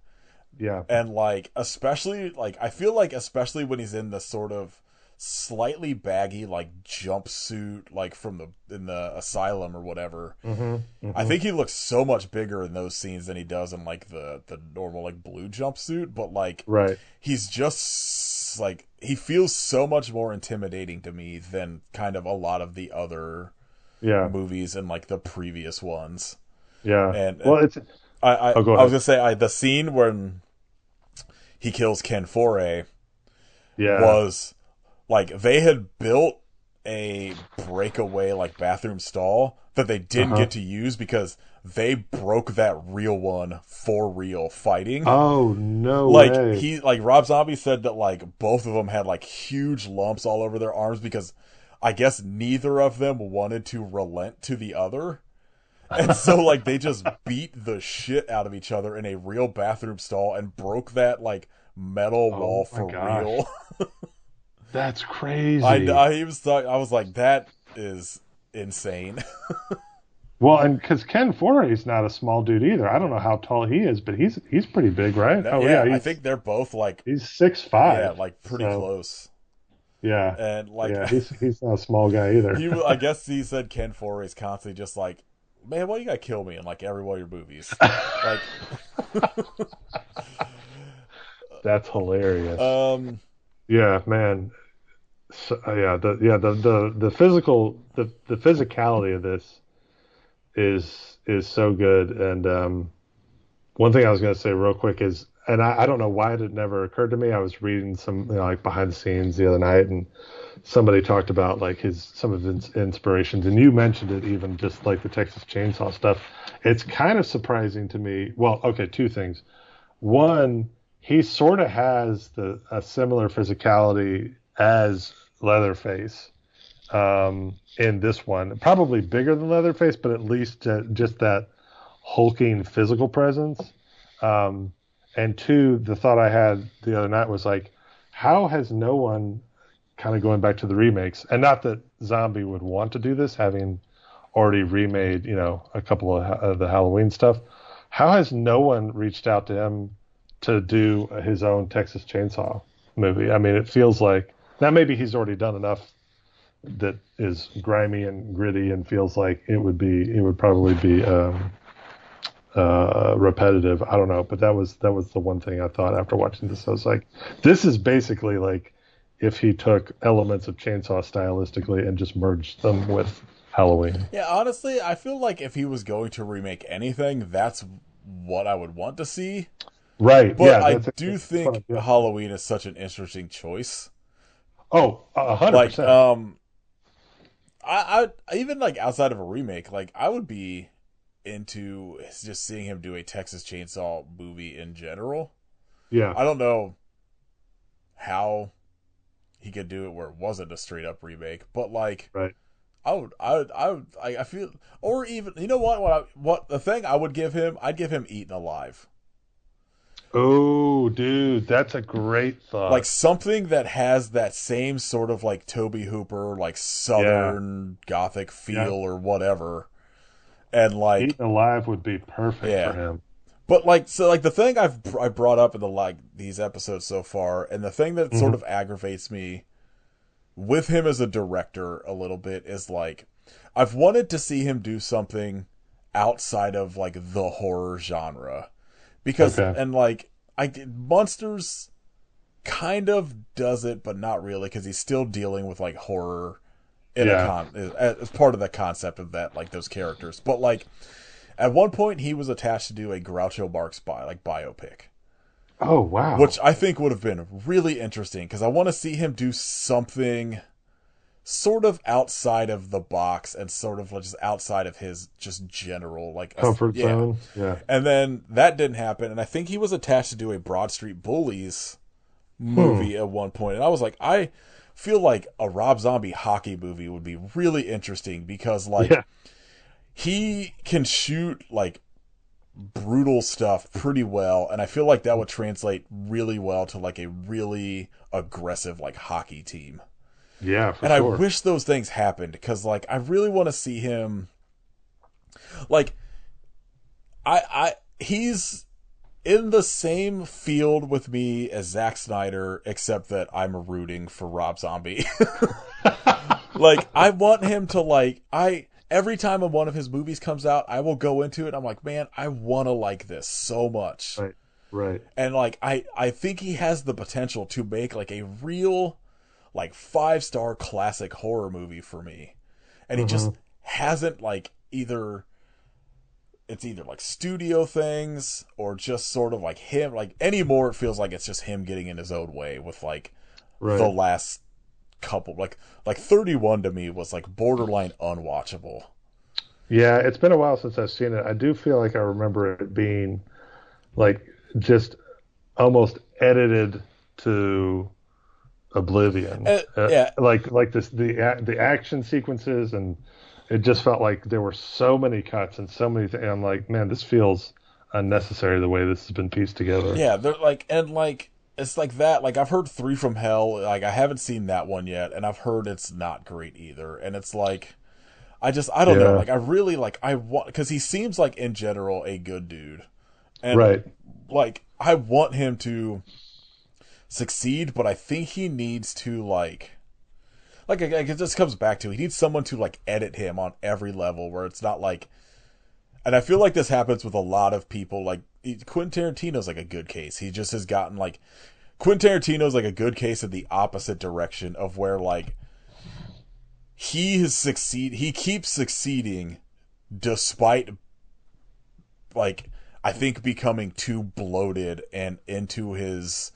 yeah. And like, especially like, I feel like especially when he's in the sort of slightly baggy like jumpsuit, like from in the asylum or whatever. Hmm. I Hmm. think he looks so much bigger in those scenes than he does in like the normal like blue jumpsuit. But like, Right. he's just like, he feels so much more intimidating to me than kind of a lot of the other Yeah. movies and like the previous ones. Yeah. And Well, it's. Oh, go I was ahead. gonna say the scene when he kills Ken Foray Yeah. was like they had built a breakaway like bathroom stall that they Uh didn't huh. get to use because they broke that real one for real fighting. Oh, no Like way. Rob Zombie said that like both of them had like huge lumps all over their arms because I guess neither of them wanted to relent to the other. And so like they just beat the shit out of each other in a real bathroom stall and broke that like metal wall Oh my for gosh. real. That's crazy. I was like, that is insane. Well, and because Ken Foree's not a small dude either. I don't know how tall he is, but he's pretty big, right? No, Oh yeah, yeah, I think they're both like, he's yeah, 6'5". like pretty So close. yeah, And like yeah, he's not a small guy either. I guess he said Ken Forey's constantly just like, man, why you gotta kill me in like every one of your movies? Like, That's hilarious. um, Yeah, man. So, the physical the physicality of this is so good. And one thing I was going to say real quick is, and I don't know why it never occurred to me. I was reading some like behind the scenes the other night, and somebody talked about like some of his inspirations, and you mentioned it even, just like the Texas Chainsaw stuff. It's kind of surprising to me. Well, okay, two things. One, he sort of has a similar physicality as Leatherface in this one. Probably bigger than Leatherface, but at least just that hulking physical presence. And two, the thought I had the other night was like, how has no one, kind of going back to the remakes, and not that Zombie would want to do this, having already remade, a couple of the Halloween stuff. How has no one reached out to him to do his own Texas Chainsaw movie? I mean, it feels like now maybe he's already done enough that is grimy and gritty and feels like it would probably be repetitive. I don't know, but that was the one thing I thought after watching this. I was like, this is basically like if he took elements of Chainsaw stylistically and just merged them with Halloween. yeah, honestly, I feel like if he was going to remake anything, that's what I would want to see. Right. But Yeah. I That's do what think Halloween is such an interesting choice. Oh, 100%. Like, I even like outside of a remake, like I would be into just seeing him do a Texas Chainsaw movie in general. Yeah. I don't know how he could do it where it wasn't a straight up remake, but like Right. I feel, or even, you know what the thing I would give him, I'd give him Eaten Alive. Oh, dude, that's a great Like thought. something that has that same sort of like Toby Hooper, like Yeah. southern gothic Yeah. feel or whatever. And like, Eaten Alive would be perfect for yeah. him. But like, so like the thing I brought up in the like these episodes so far, and the thing that Hmm. sort of aggravates me with him as a director a little bit is like, I've wanted to see him do something outside of like the horror genre because, Okay. and like, Monsters kind of does it, but not really, because he's still dealing with like horror in Yeah. as part of the concept of that, like those characters. But like at one point, he was attached to do a Groucho Marx biopic, Oh, wow. which I think would have been really interesting because I want to see him do something sort of outside of the box and sort of just outside of his just general Comfort yeah. zone. Yeah. And then that didn't happen, and I think he was attached to do a Broad Street Bullies Hmm. movie at one point, and I was like, I feel like a Rob Zombie hockey movie would be really interesting because like Yeah. he can shoot like brutal stuff pretty well, and I feel like that would translate really well to like a really aggressive like hockey team. Yeah, for And I sure. wish those things happened because like I really want to see him like I he's in the same field with me as Zack Snyder, except that I'm rooting for Rob Zombie. Like I want him to like I every time one of his movies comes out, I will go into it. I'm like, man, I want to like this so much, Right. Right. and like I think he has the potential to make like a real like 5-star classic horror movie for me, and he just Hmm. hasn't like either. It's either like studio things or just sort of like him. Like anymore, it feels like it's just him getting in his own way with like the Right. last couple like 31 to me was like borderline unwatchable. Yeah, it's been a while since I've seen it. I do feel like I remember it being like just almost edited to oblivion. Yeah, Like this the action sequences, and it just felt like there were so many cuts and so many things. I'm like, man, this feels unnecessary the way this has been pieced together. yeah, they're like and like it's like that. Like I've heard Three from Hell. Like I haven't seen that one yet, and I've heard it's not great either. And it's like I don't know. Yeah, Like I really like I want because he seems like in general a good dude, and right. like I want him to succeed, but I think he needs to like it just comes back to he needs someone to like edit him on every level where it's not like, and I feel like this happens with a lot of people. Like Quentin Tarantino's like a good case. He just has gotten like Quentin Tarantino's like a good case in the opposite direction of where like he keeps succeeding despite like I think becoming too bloated and into his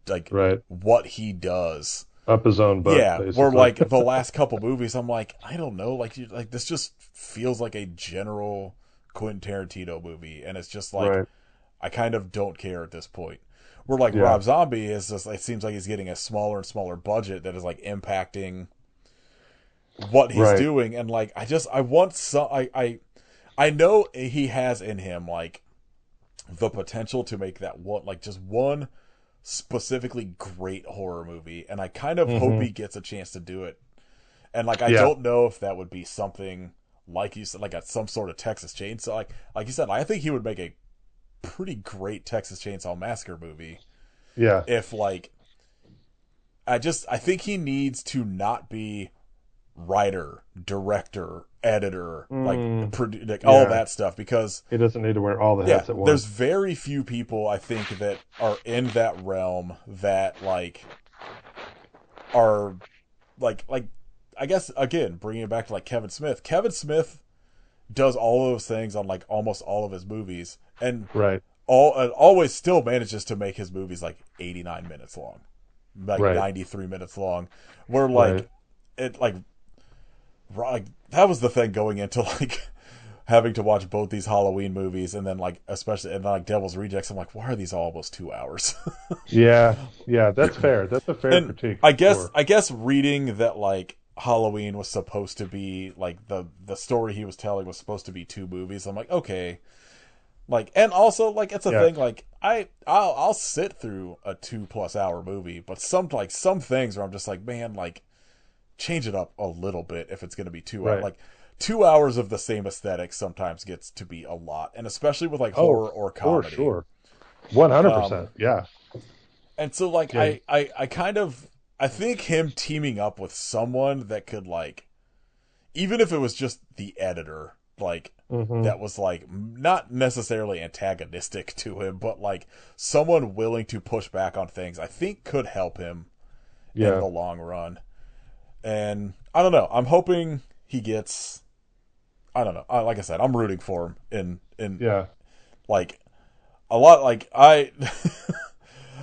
like Right. what he does. Up his own butt, Yeah, where basically. like the last couple movies, I'm like, I don't know, like this just feels like a general Quentin Tarantino movie, and it's just like Right. I kind of don't care at this point. Where like Yeah. Rob Zombie is just, it seems like he's getting a smaller and smaller budget that is like impacting what he's Right. doing, and like I want some I know he has in him like the potential to make that one like just one specifically great horror movie, and I kind of hope Hmm. he gets a chance to do it. And like I Yeah. don't know if that would be something like you said, like at some sort of Texas Chainsaw. Like you said, I think he would make a pretty great Texas Chainsaw Massacre movie Yeah. if like I think he needs to not be writer, director, editor, Mm, like all yeah. that stuff because He doesn't need to wear all the yeah, hats at there's once. very few people I think that are in that realm that like are like I guess again bringing it back to like Kevin Smith. Kevin Smith does all those things on like almost all of his movies, and Right. always still manages to make his movies like 89 minutes long, like Right. 93 minutes long. Where Right. like it like that was the thing going into like having to watch both these Halloween movies, and then like especially and like Devil's Rejects. I'm like, why are these almost 2 hours? Yeah. Yeah. That's fair. That's a fair And critique I for guess sure. I guess reading that like Halloween was supposed to be like the story he was telling was supposed to be two movies. I'm like, okay. Like and also like it's a Yeah. thing like I'll sit through a 2+ hour movie, but some things where I'm just like, man, like change it up a little bit if it's going to be 2 hours. Right. Like 2 hours of the same aesthetic sometimes gets to be a lot, and especially with like Oh, horror or for comedy. sure. Um, 100%. Yeah. and so like Yeah. I kind of I think him teaming up with someone that could like even if it was just the editor like Hmm. that was like not necessarily antagonistic to him, but like someone willing to push back on things, I think could help him in Yeah. the long run. And I don't know. I'm hoping he gets. I don't know. Like I said, I'm rooting for him in Yeah. like a lot. Like I,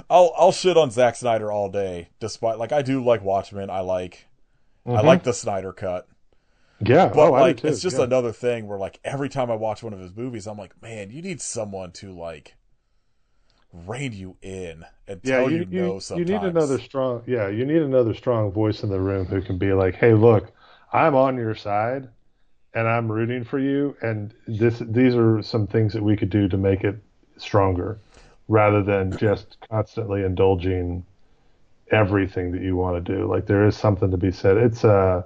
I'll shit on Zack Snyder all day. Despite like I do like Watchmen. I like I like Mm-hmm. the Snyder cut. Yeah. But Oh, I do like it's too. just Yeah. another thing where like every time I watch one of his movies, I'm like, man, you need someone to like rein you in and Yeah. tell you You no you need another sometimes. strong. Yeah. You need another strong voice in the room who can be like, hey, look, I'm on your side and I'm rooting for you, and these are some things that we could do to make it stronger, rather than just constantly indulging everything that you want to do. Like there is something to be said. It's what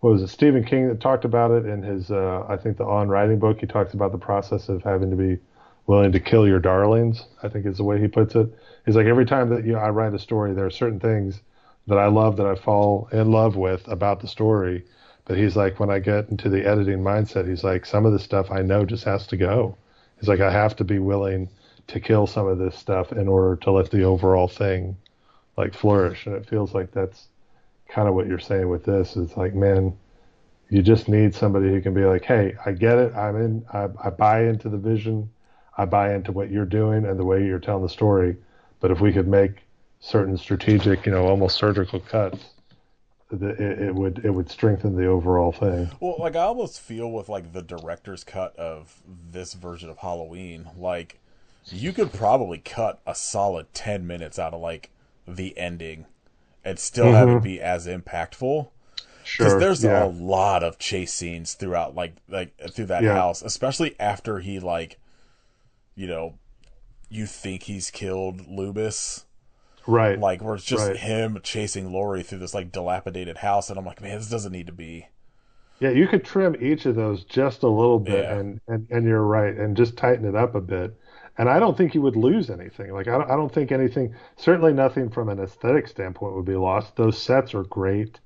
was it, Stephen King that talked about it in his I think the On Writing book. He talks about the process of having to be willing to kill your darlings, I think is the way he puts it. He's like every time that I write a story, there are certain things that I love that I fall in love with about the story. But he's like when I get into the editing mindset, he's like some of the stuff I know just has to go. He's like I have to be willing to kill some of this stuff in order to let the overall thing like flourish. And it feels like that's kind of what you're saying with this. It's like, man, you just need somebody who can be like, hey, I get it. I buy into the vision. I buy into what you're doing and the way you're telling the story. But if we could make certain strategic, almost surgical cuts, it would strengthen the overall thing. Well, like I almost feel with like the director's cut of this version of Halloween, like you could probably cut a solid 10 minutes out of like the ending and still have it Mm-hmm. be as impactful because Sure. there's a Yeah. lot of chase scenes throughout like through that Yeah. house, especially after he like, you know, you think he's killed Loomis, Right. like where it's just Right. him chasing Lori through this like dilapidated house and I'm like, man, this doesn't need to be. Yeah. You could trim each of those just a little bit, Yeah. and you're right, and just tighten it up a bit. And I don't think you would lose anything. Like I don't think anything, certainly nothing from an aesthetic standpoint would be lost. Those sets are great.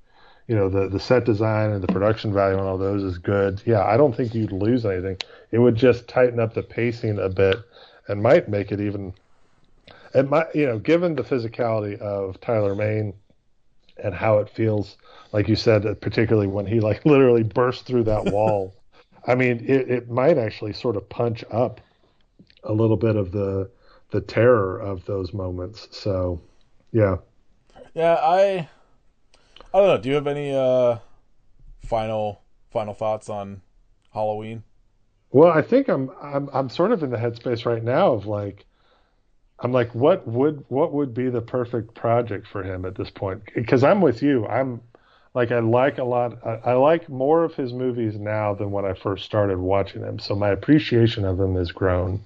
The set design and the production value on all those is good. Yeah, I don't think you'd lose anything. It would just tighten up the pacing a bit and might make it even. It might, given the physicality of Tyler Mane and how it feels, like you said, particularly when he like literally burst through that wall. I mean, it might actually sort of punch up a little bit of the terror of those moments. So, yeah. Yeah, I don't know. Do you have any final thoughts on Halloween? Well, I think I'm sort of in the headspace right now of like I'm like what would be the perfect project for him at this point? Because I'm with you. I'm like I like a lot. I like more of his movies now than when I first started watching them. So my appreciation of him has grown.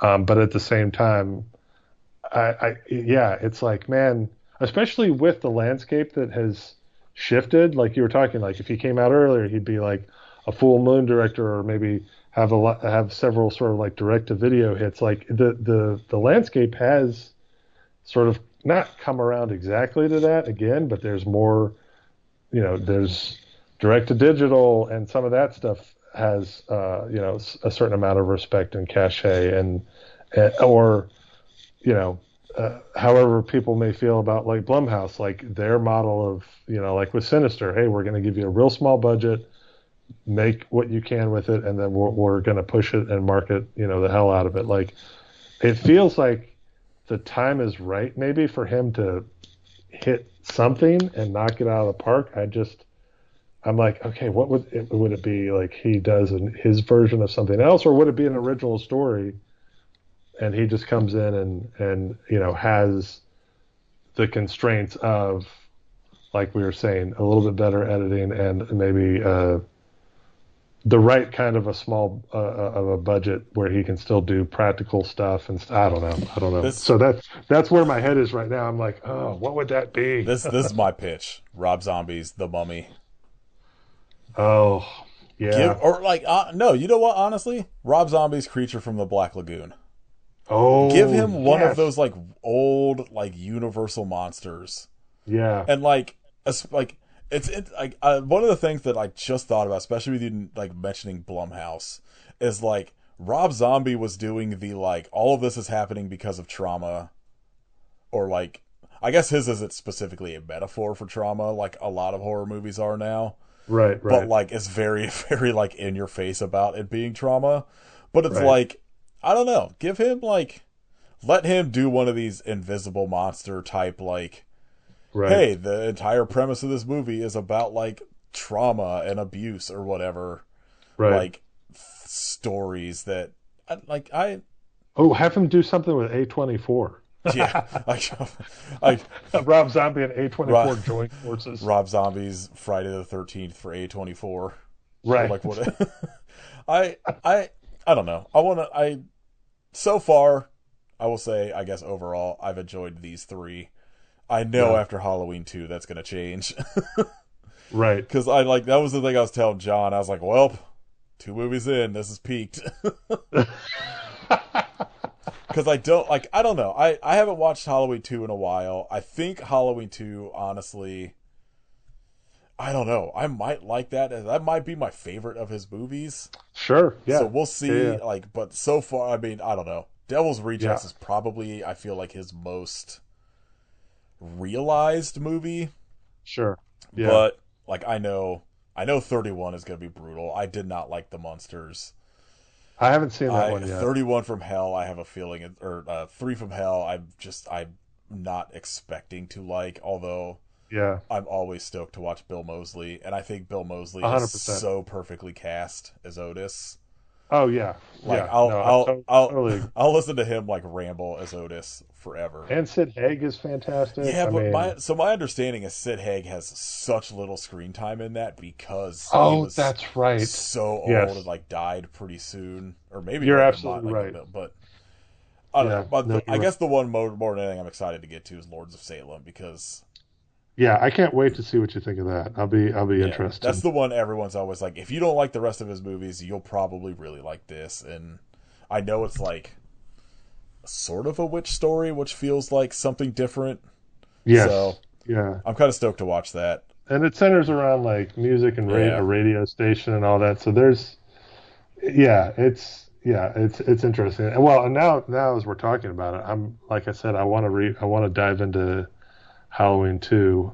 But at the same time, yeah, it's like, man, especially with the landscape that has shifted, like you were talking, like if he came out earlier, he'd be like a full moon director, or maybe have several sort of like direct to video hits. Like the landscape has sort of not come around exactly to that again, but there's more, there's direct to digital, and some of that stuff has a certain amount of respect and cachet, or however people may feel about like Blumhouse, like their model of, like with Sinister, hey, we're going to give you a real small budget, make what you can with it, and then we're going to push it and market, the hell out of it. Like it feels like the time is right maybe for him to hit something and knock it out of the park. I'm like, okay, would it be like he does in his version of something else, or would it be an original story and he just comes in and has the constraints of, like we were saying, a little bit better editing and maybe the right kind of a small of a budget where he can still do practical stuff, and I don't know. This So that's where my head is right now. I'm like, oh, what would that be? this is my pitch. Rob Zombie's The Mummy. Oh, Give yeah. or like no, you know what? Honestly, Rob Zombie's Creature from the Black Lagoon. Give Oh, him one of yes. those like old like Universal monsters, Yeah. and like like it's like one of the things that I just thought about, especially with you like mentioning Blumhouse, is like Rob Zombie was doing the like all of this is happening because of trauma, or like I guess his isn't specifically a metaphor for trauma like a lot of horror movies are now, Right. but Right. like it's very very like in your face about it being trauma, but it's Right. like I don't know, give him like let him do one of these invisible monster type like Right. hey, the entire premise of this movie is about like trauma and abuse or whatever, Right. like stories that I Oh, have him do something with A24. yeah, like Rob Zombie and Rob, A24 joint forces. Rob Zombie's Friday the 13th for A24 or Right. like what I I I don't know. I so far I will say I guess overall I've enjoyed these three. I know Yeah. after Halloween 2 that's going to change. Right. Cuz that was the thing I was telling John. I was like, "Well, two movies in, this is peaked." Cuz I don't know. I haven't watched Halloween 2 in a while. I think Halloween 2 honestly I don't know. I might like that. That might be my favorite of his movies. Sure. So Yeah. we'll Yeah. see. Yeah. But so far, I mean, I don't know. Devil's Yeah. Rejects is probably, I feel like, his most realized movie. Sure. Yeah. But I know 31 is going to be brutal. I did not like the monsters. I haven't seen that one yet. 31 from Hell, I have a feeling, or 3 from Hell, I'm not expecting to like. Although Yeah. I'm always stoked to watch Bill Moseley, and I think Bill Moseley is 100%. so perfectly cast as Otis. Oh yeah. Like Yeah. No, totally agree. I'll listen to him like ramble as Otis forever. And Sid Haig is fantastic. Yeah, I but mean, my understanding is Sid Haig has such little screen time in that because he oh, was that's right. so old Yes. and like died pretty soon, or maybe You're like absolutely right. but I don't Yeah. know. But No, I you're guess the one more than anything I'm excited to get to is Lords of Salem because Yeah, I can't wait to see what you think of that. I'll be yeah, that's interested. the one everyone's always like. If you don't like the rest of his movies, you'll probably really like this. And I know it's like sort of a witch story, which feels like something different. Yes. So Yeah. I'm kind of stoked to watch that. And it centers around like music and Yeah. a radio station and all that. So it's interesting. And well, and now as we're talking about it, I'm like I said, I want to dive into Halloween 2.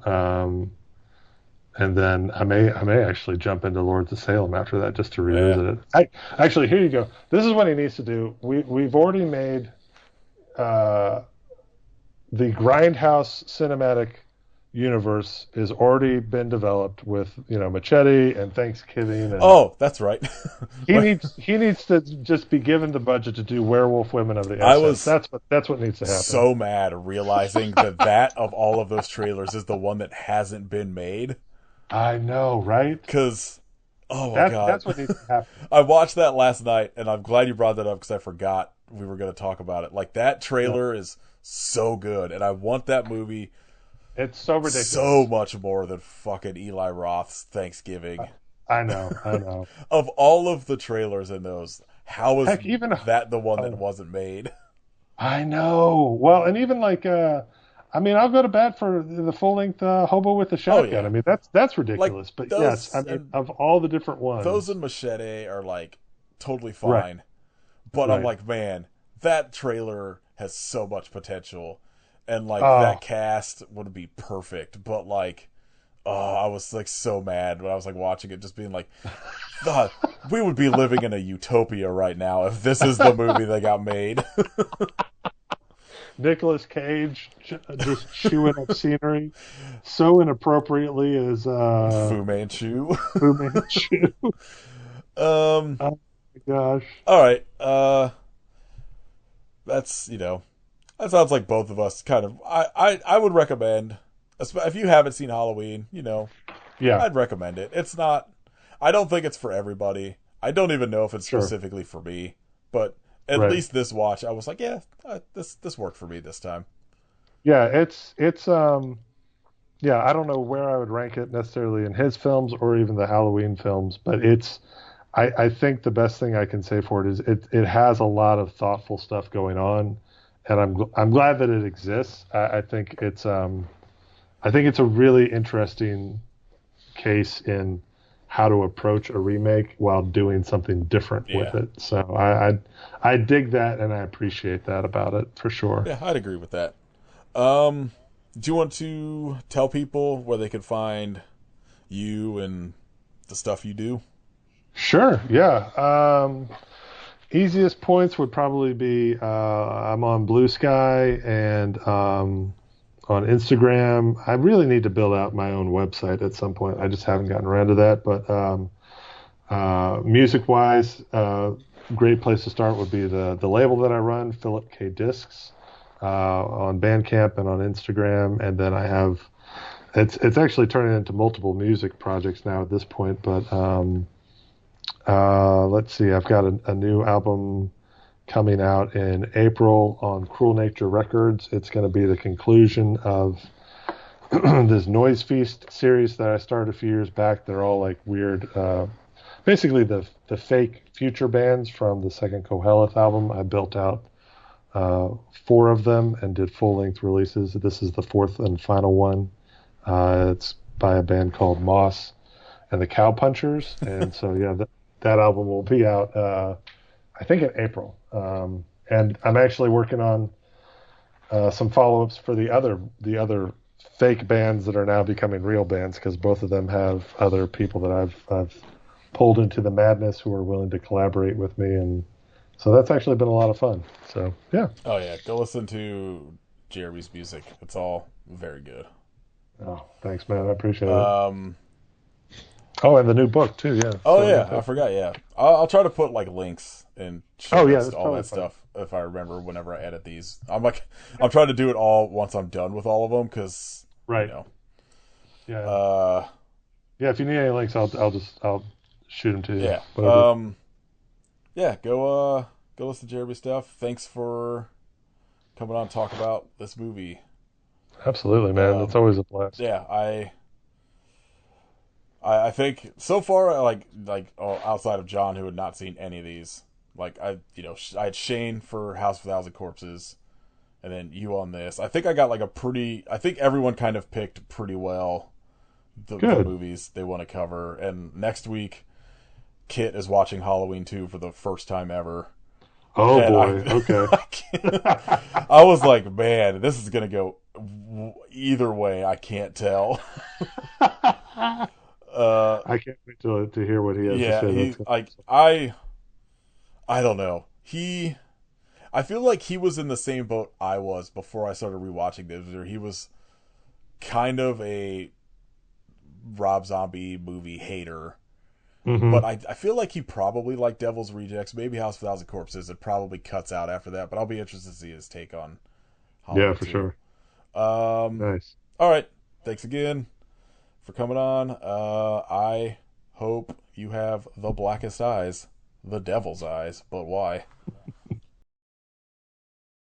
And then I may actually jump into Lords of Salem after that just to revisit it. Actually, here you go. This is what he needs to do. We've already made the Grindhouse cinematic universe has already been developed with Machete and Thanksgiving. And Oh, that's right. he needs to just be given the budget to do Werewolf Women of the SS. I was That's what needs to happen. so mad realizing that of all of those trailers is the one that hasn't been made. I know, right? Because, oh my God. That's what needs to happen. I watched that last night, and I'm glad you brought that up because I forgot we were going to talk about it. Like, that trailer is so good, and I want that movie It's so ridiculous. so much more than fucking Eli Roth's Thanksgiving. I know. Of all of the trailers in those, how is Heck, even that the one that wasn't made? I know. Well, and even like, I mean, I'll go to bat for the full length Hobo with the Shotgun. yeah. I mean, that's ridiculous. Like, but those, yes, I mean, of all the different ones, those and Machete are like totally fine. Right. But I'm Right. like, man, that trailer has so much potential. And like that cast would be perfect. But like, I was like so mad when I was like watching it, just being like, God, we would be living in a utopia right now if this is the movie that got made. Nicolas Cage just chewing up scenery so inappropriately as Fu Manchu. Fu Manchu. Oh my gosh. All right. That's that sounds like both of us kind of. I would recommend if you haven't seen Halloween, Yeah. I'd recommend it. It's not. I don't think it's for everybody. I don't even know if it's Sure. specifically for me, but at Right. least this watch, I was like, yeah, this worked for me this time. Yeah, it's yeah, I don't know where I would rank it necessarily in his films or even the Halloween films, but I think the best thing I can say for it is it has a lot of thoughtful stuff going on, and I'm glad that it exists. I think it's a really interesting case in how to approach a remake while doing something different with it. So I dig that and I appreciate that about it for sure. Yeah, I'd agree with that. Do you want to tell people where they can find you and the stuff you do? Sure, yeah. Easiest points would probably be I'm on Blue Sky and on Instagram. I really need to build out my own website at some point. I just haven't gotten around to that. But music wise, great place to start would be the label that I run, Philip K Discs, on Bandcamp and on Instagram. And then I have it's actually turning into multiple music projects now at this point. But let's see, I've got a new album coming out in April on Cruel Nature Records. It's going to be the conclusion of this Noise Feast series that I started a few years back. They're all like weird, basically the fake future bands from the second Koheleth album. I built out four of them and did full length releases. This is the fourth and final one. It's by a band called Moss and the Cowpunchers, and so yeah, that album will be out. I think in April. And I'm actually working on some follow-ups for the other fake bands that are now becoming real bands, because both of them have other people that I've pulled into the madness who are willing to collaborate with me, and so that's actually been a lot of fun. So yeah. Oh yeah, go listen to Jeremy's music. It's all very good. Oh, thanks, man. I appreciate it. Um, Oh, and the new book too. Yeah. oh So yeah, I forgot. Yeah, I'll try to put like links and show oh yeah, notes that's to all totally that fine. stuff if I remember whenever I edit these. I'm trying to do it all once I'm done with all of them because you Right. know, Yeah. uh, Yeah. If you need any links, I'll shoot them to you. yeah, Whatever. yeah. Go listen to Jeremy stuff. Thanks for coming on and talk about this movie. Absolutely, man. It's Um, always a blast. yeah, I think so far, outside of John, who had not seen any of these, like I had Shane for House of a Thousand Corpses, and then you on this. I think I got like a pretty. I think everyone kind of picked pretty well the Good. movies they want to cover. And next week, Kit is watching Halloween 2 for the first time ever, Oh and boy. Okay. I was like, man, this is gonna go either way. I can't tell. Uh, I can't wait to hear what he has to yeah, say. That's he gonna like be I don't know. I feel like he was in the same boat I was before I started rewatching this. Where he was kind of a Rob Zombie movie hater, but mm-hmm. I feel like he probably liked Devil's Rejects, maybe House of a Thousand Corpses. It probably cuts out after that, but I'll be interested to see his take on Yeah, Halloween for 2. sure. Um, Nice. all right, thanks again for coming on. I hope you have the blackest eyes, the devil's eyes, but why?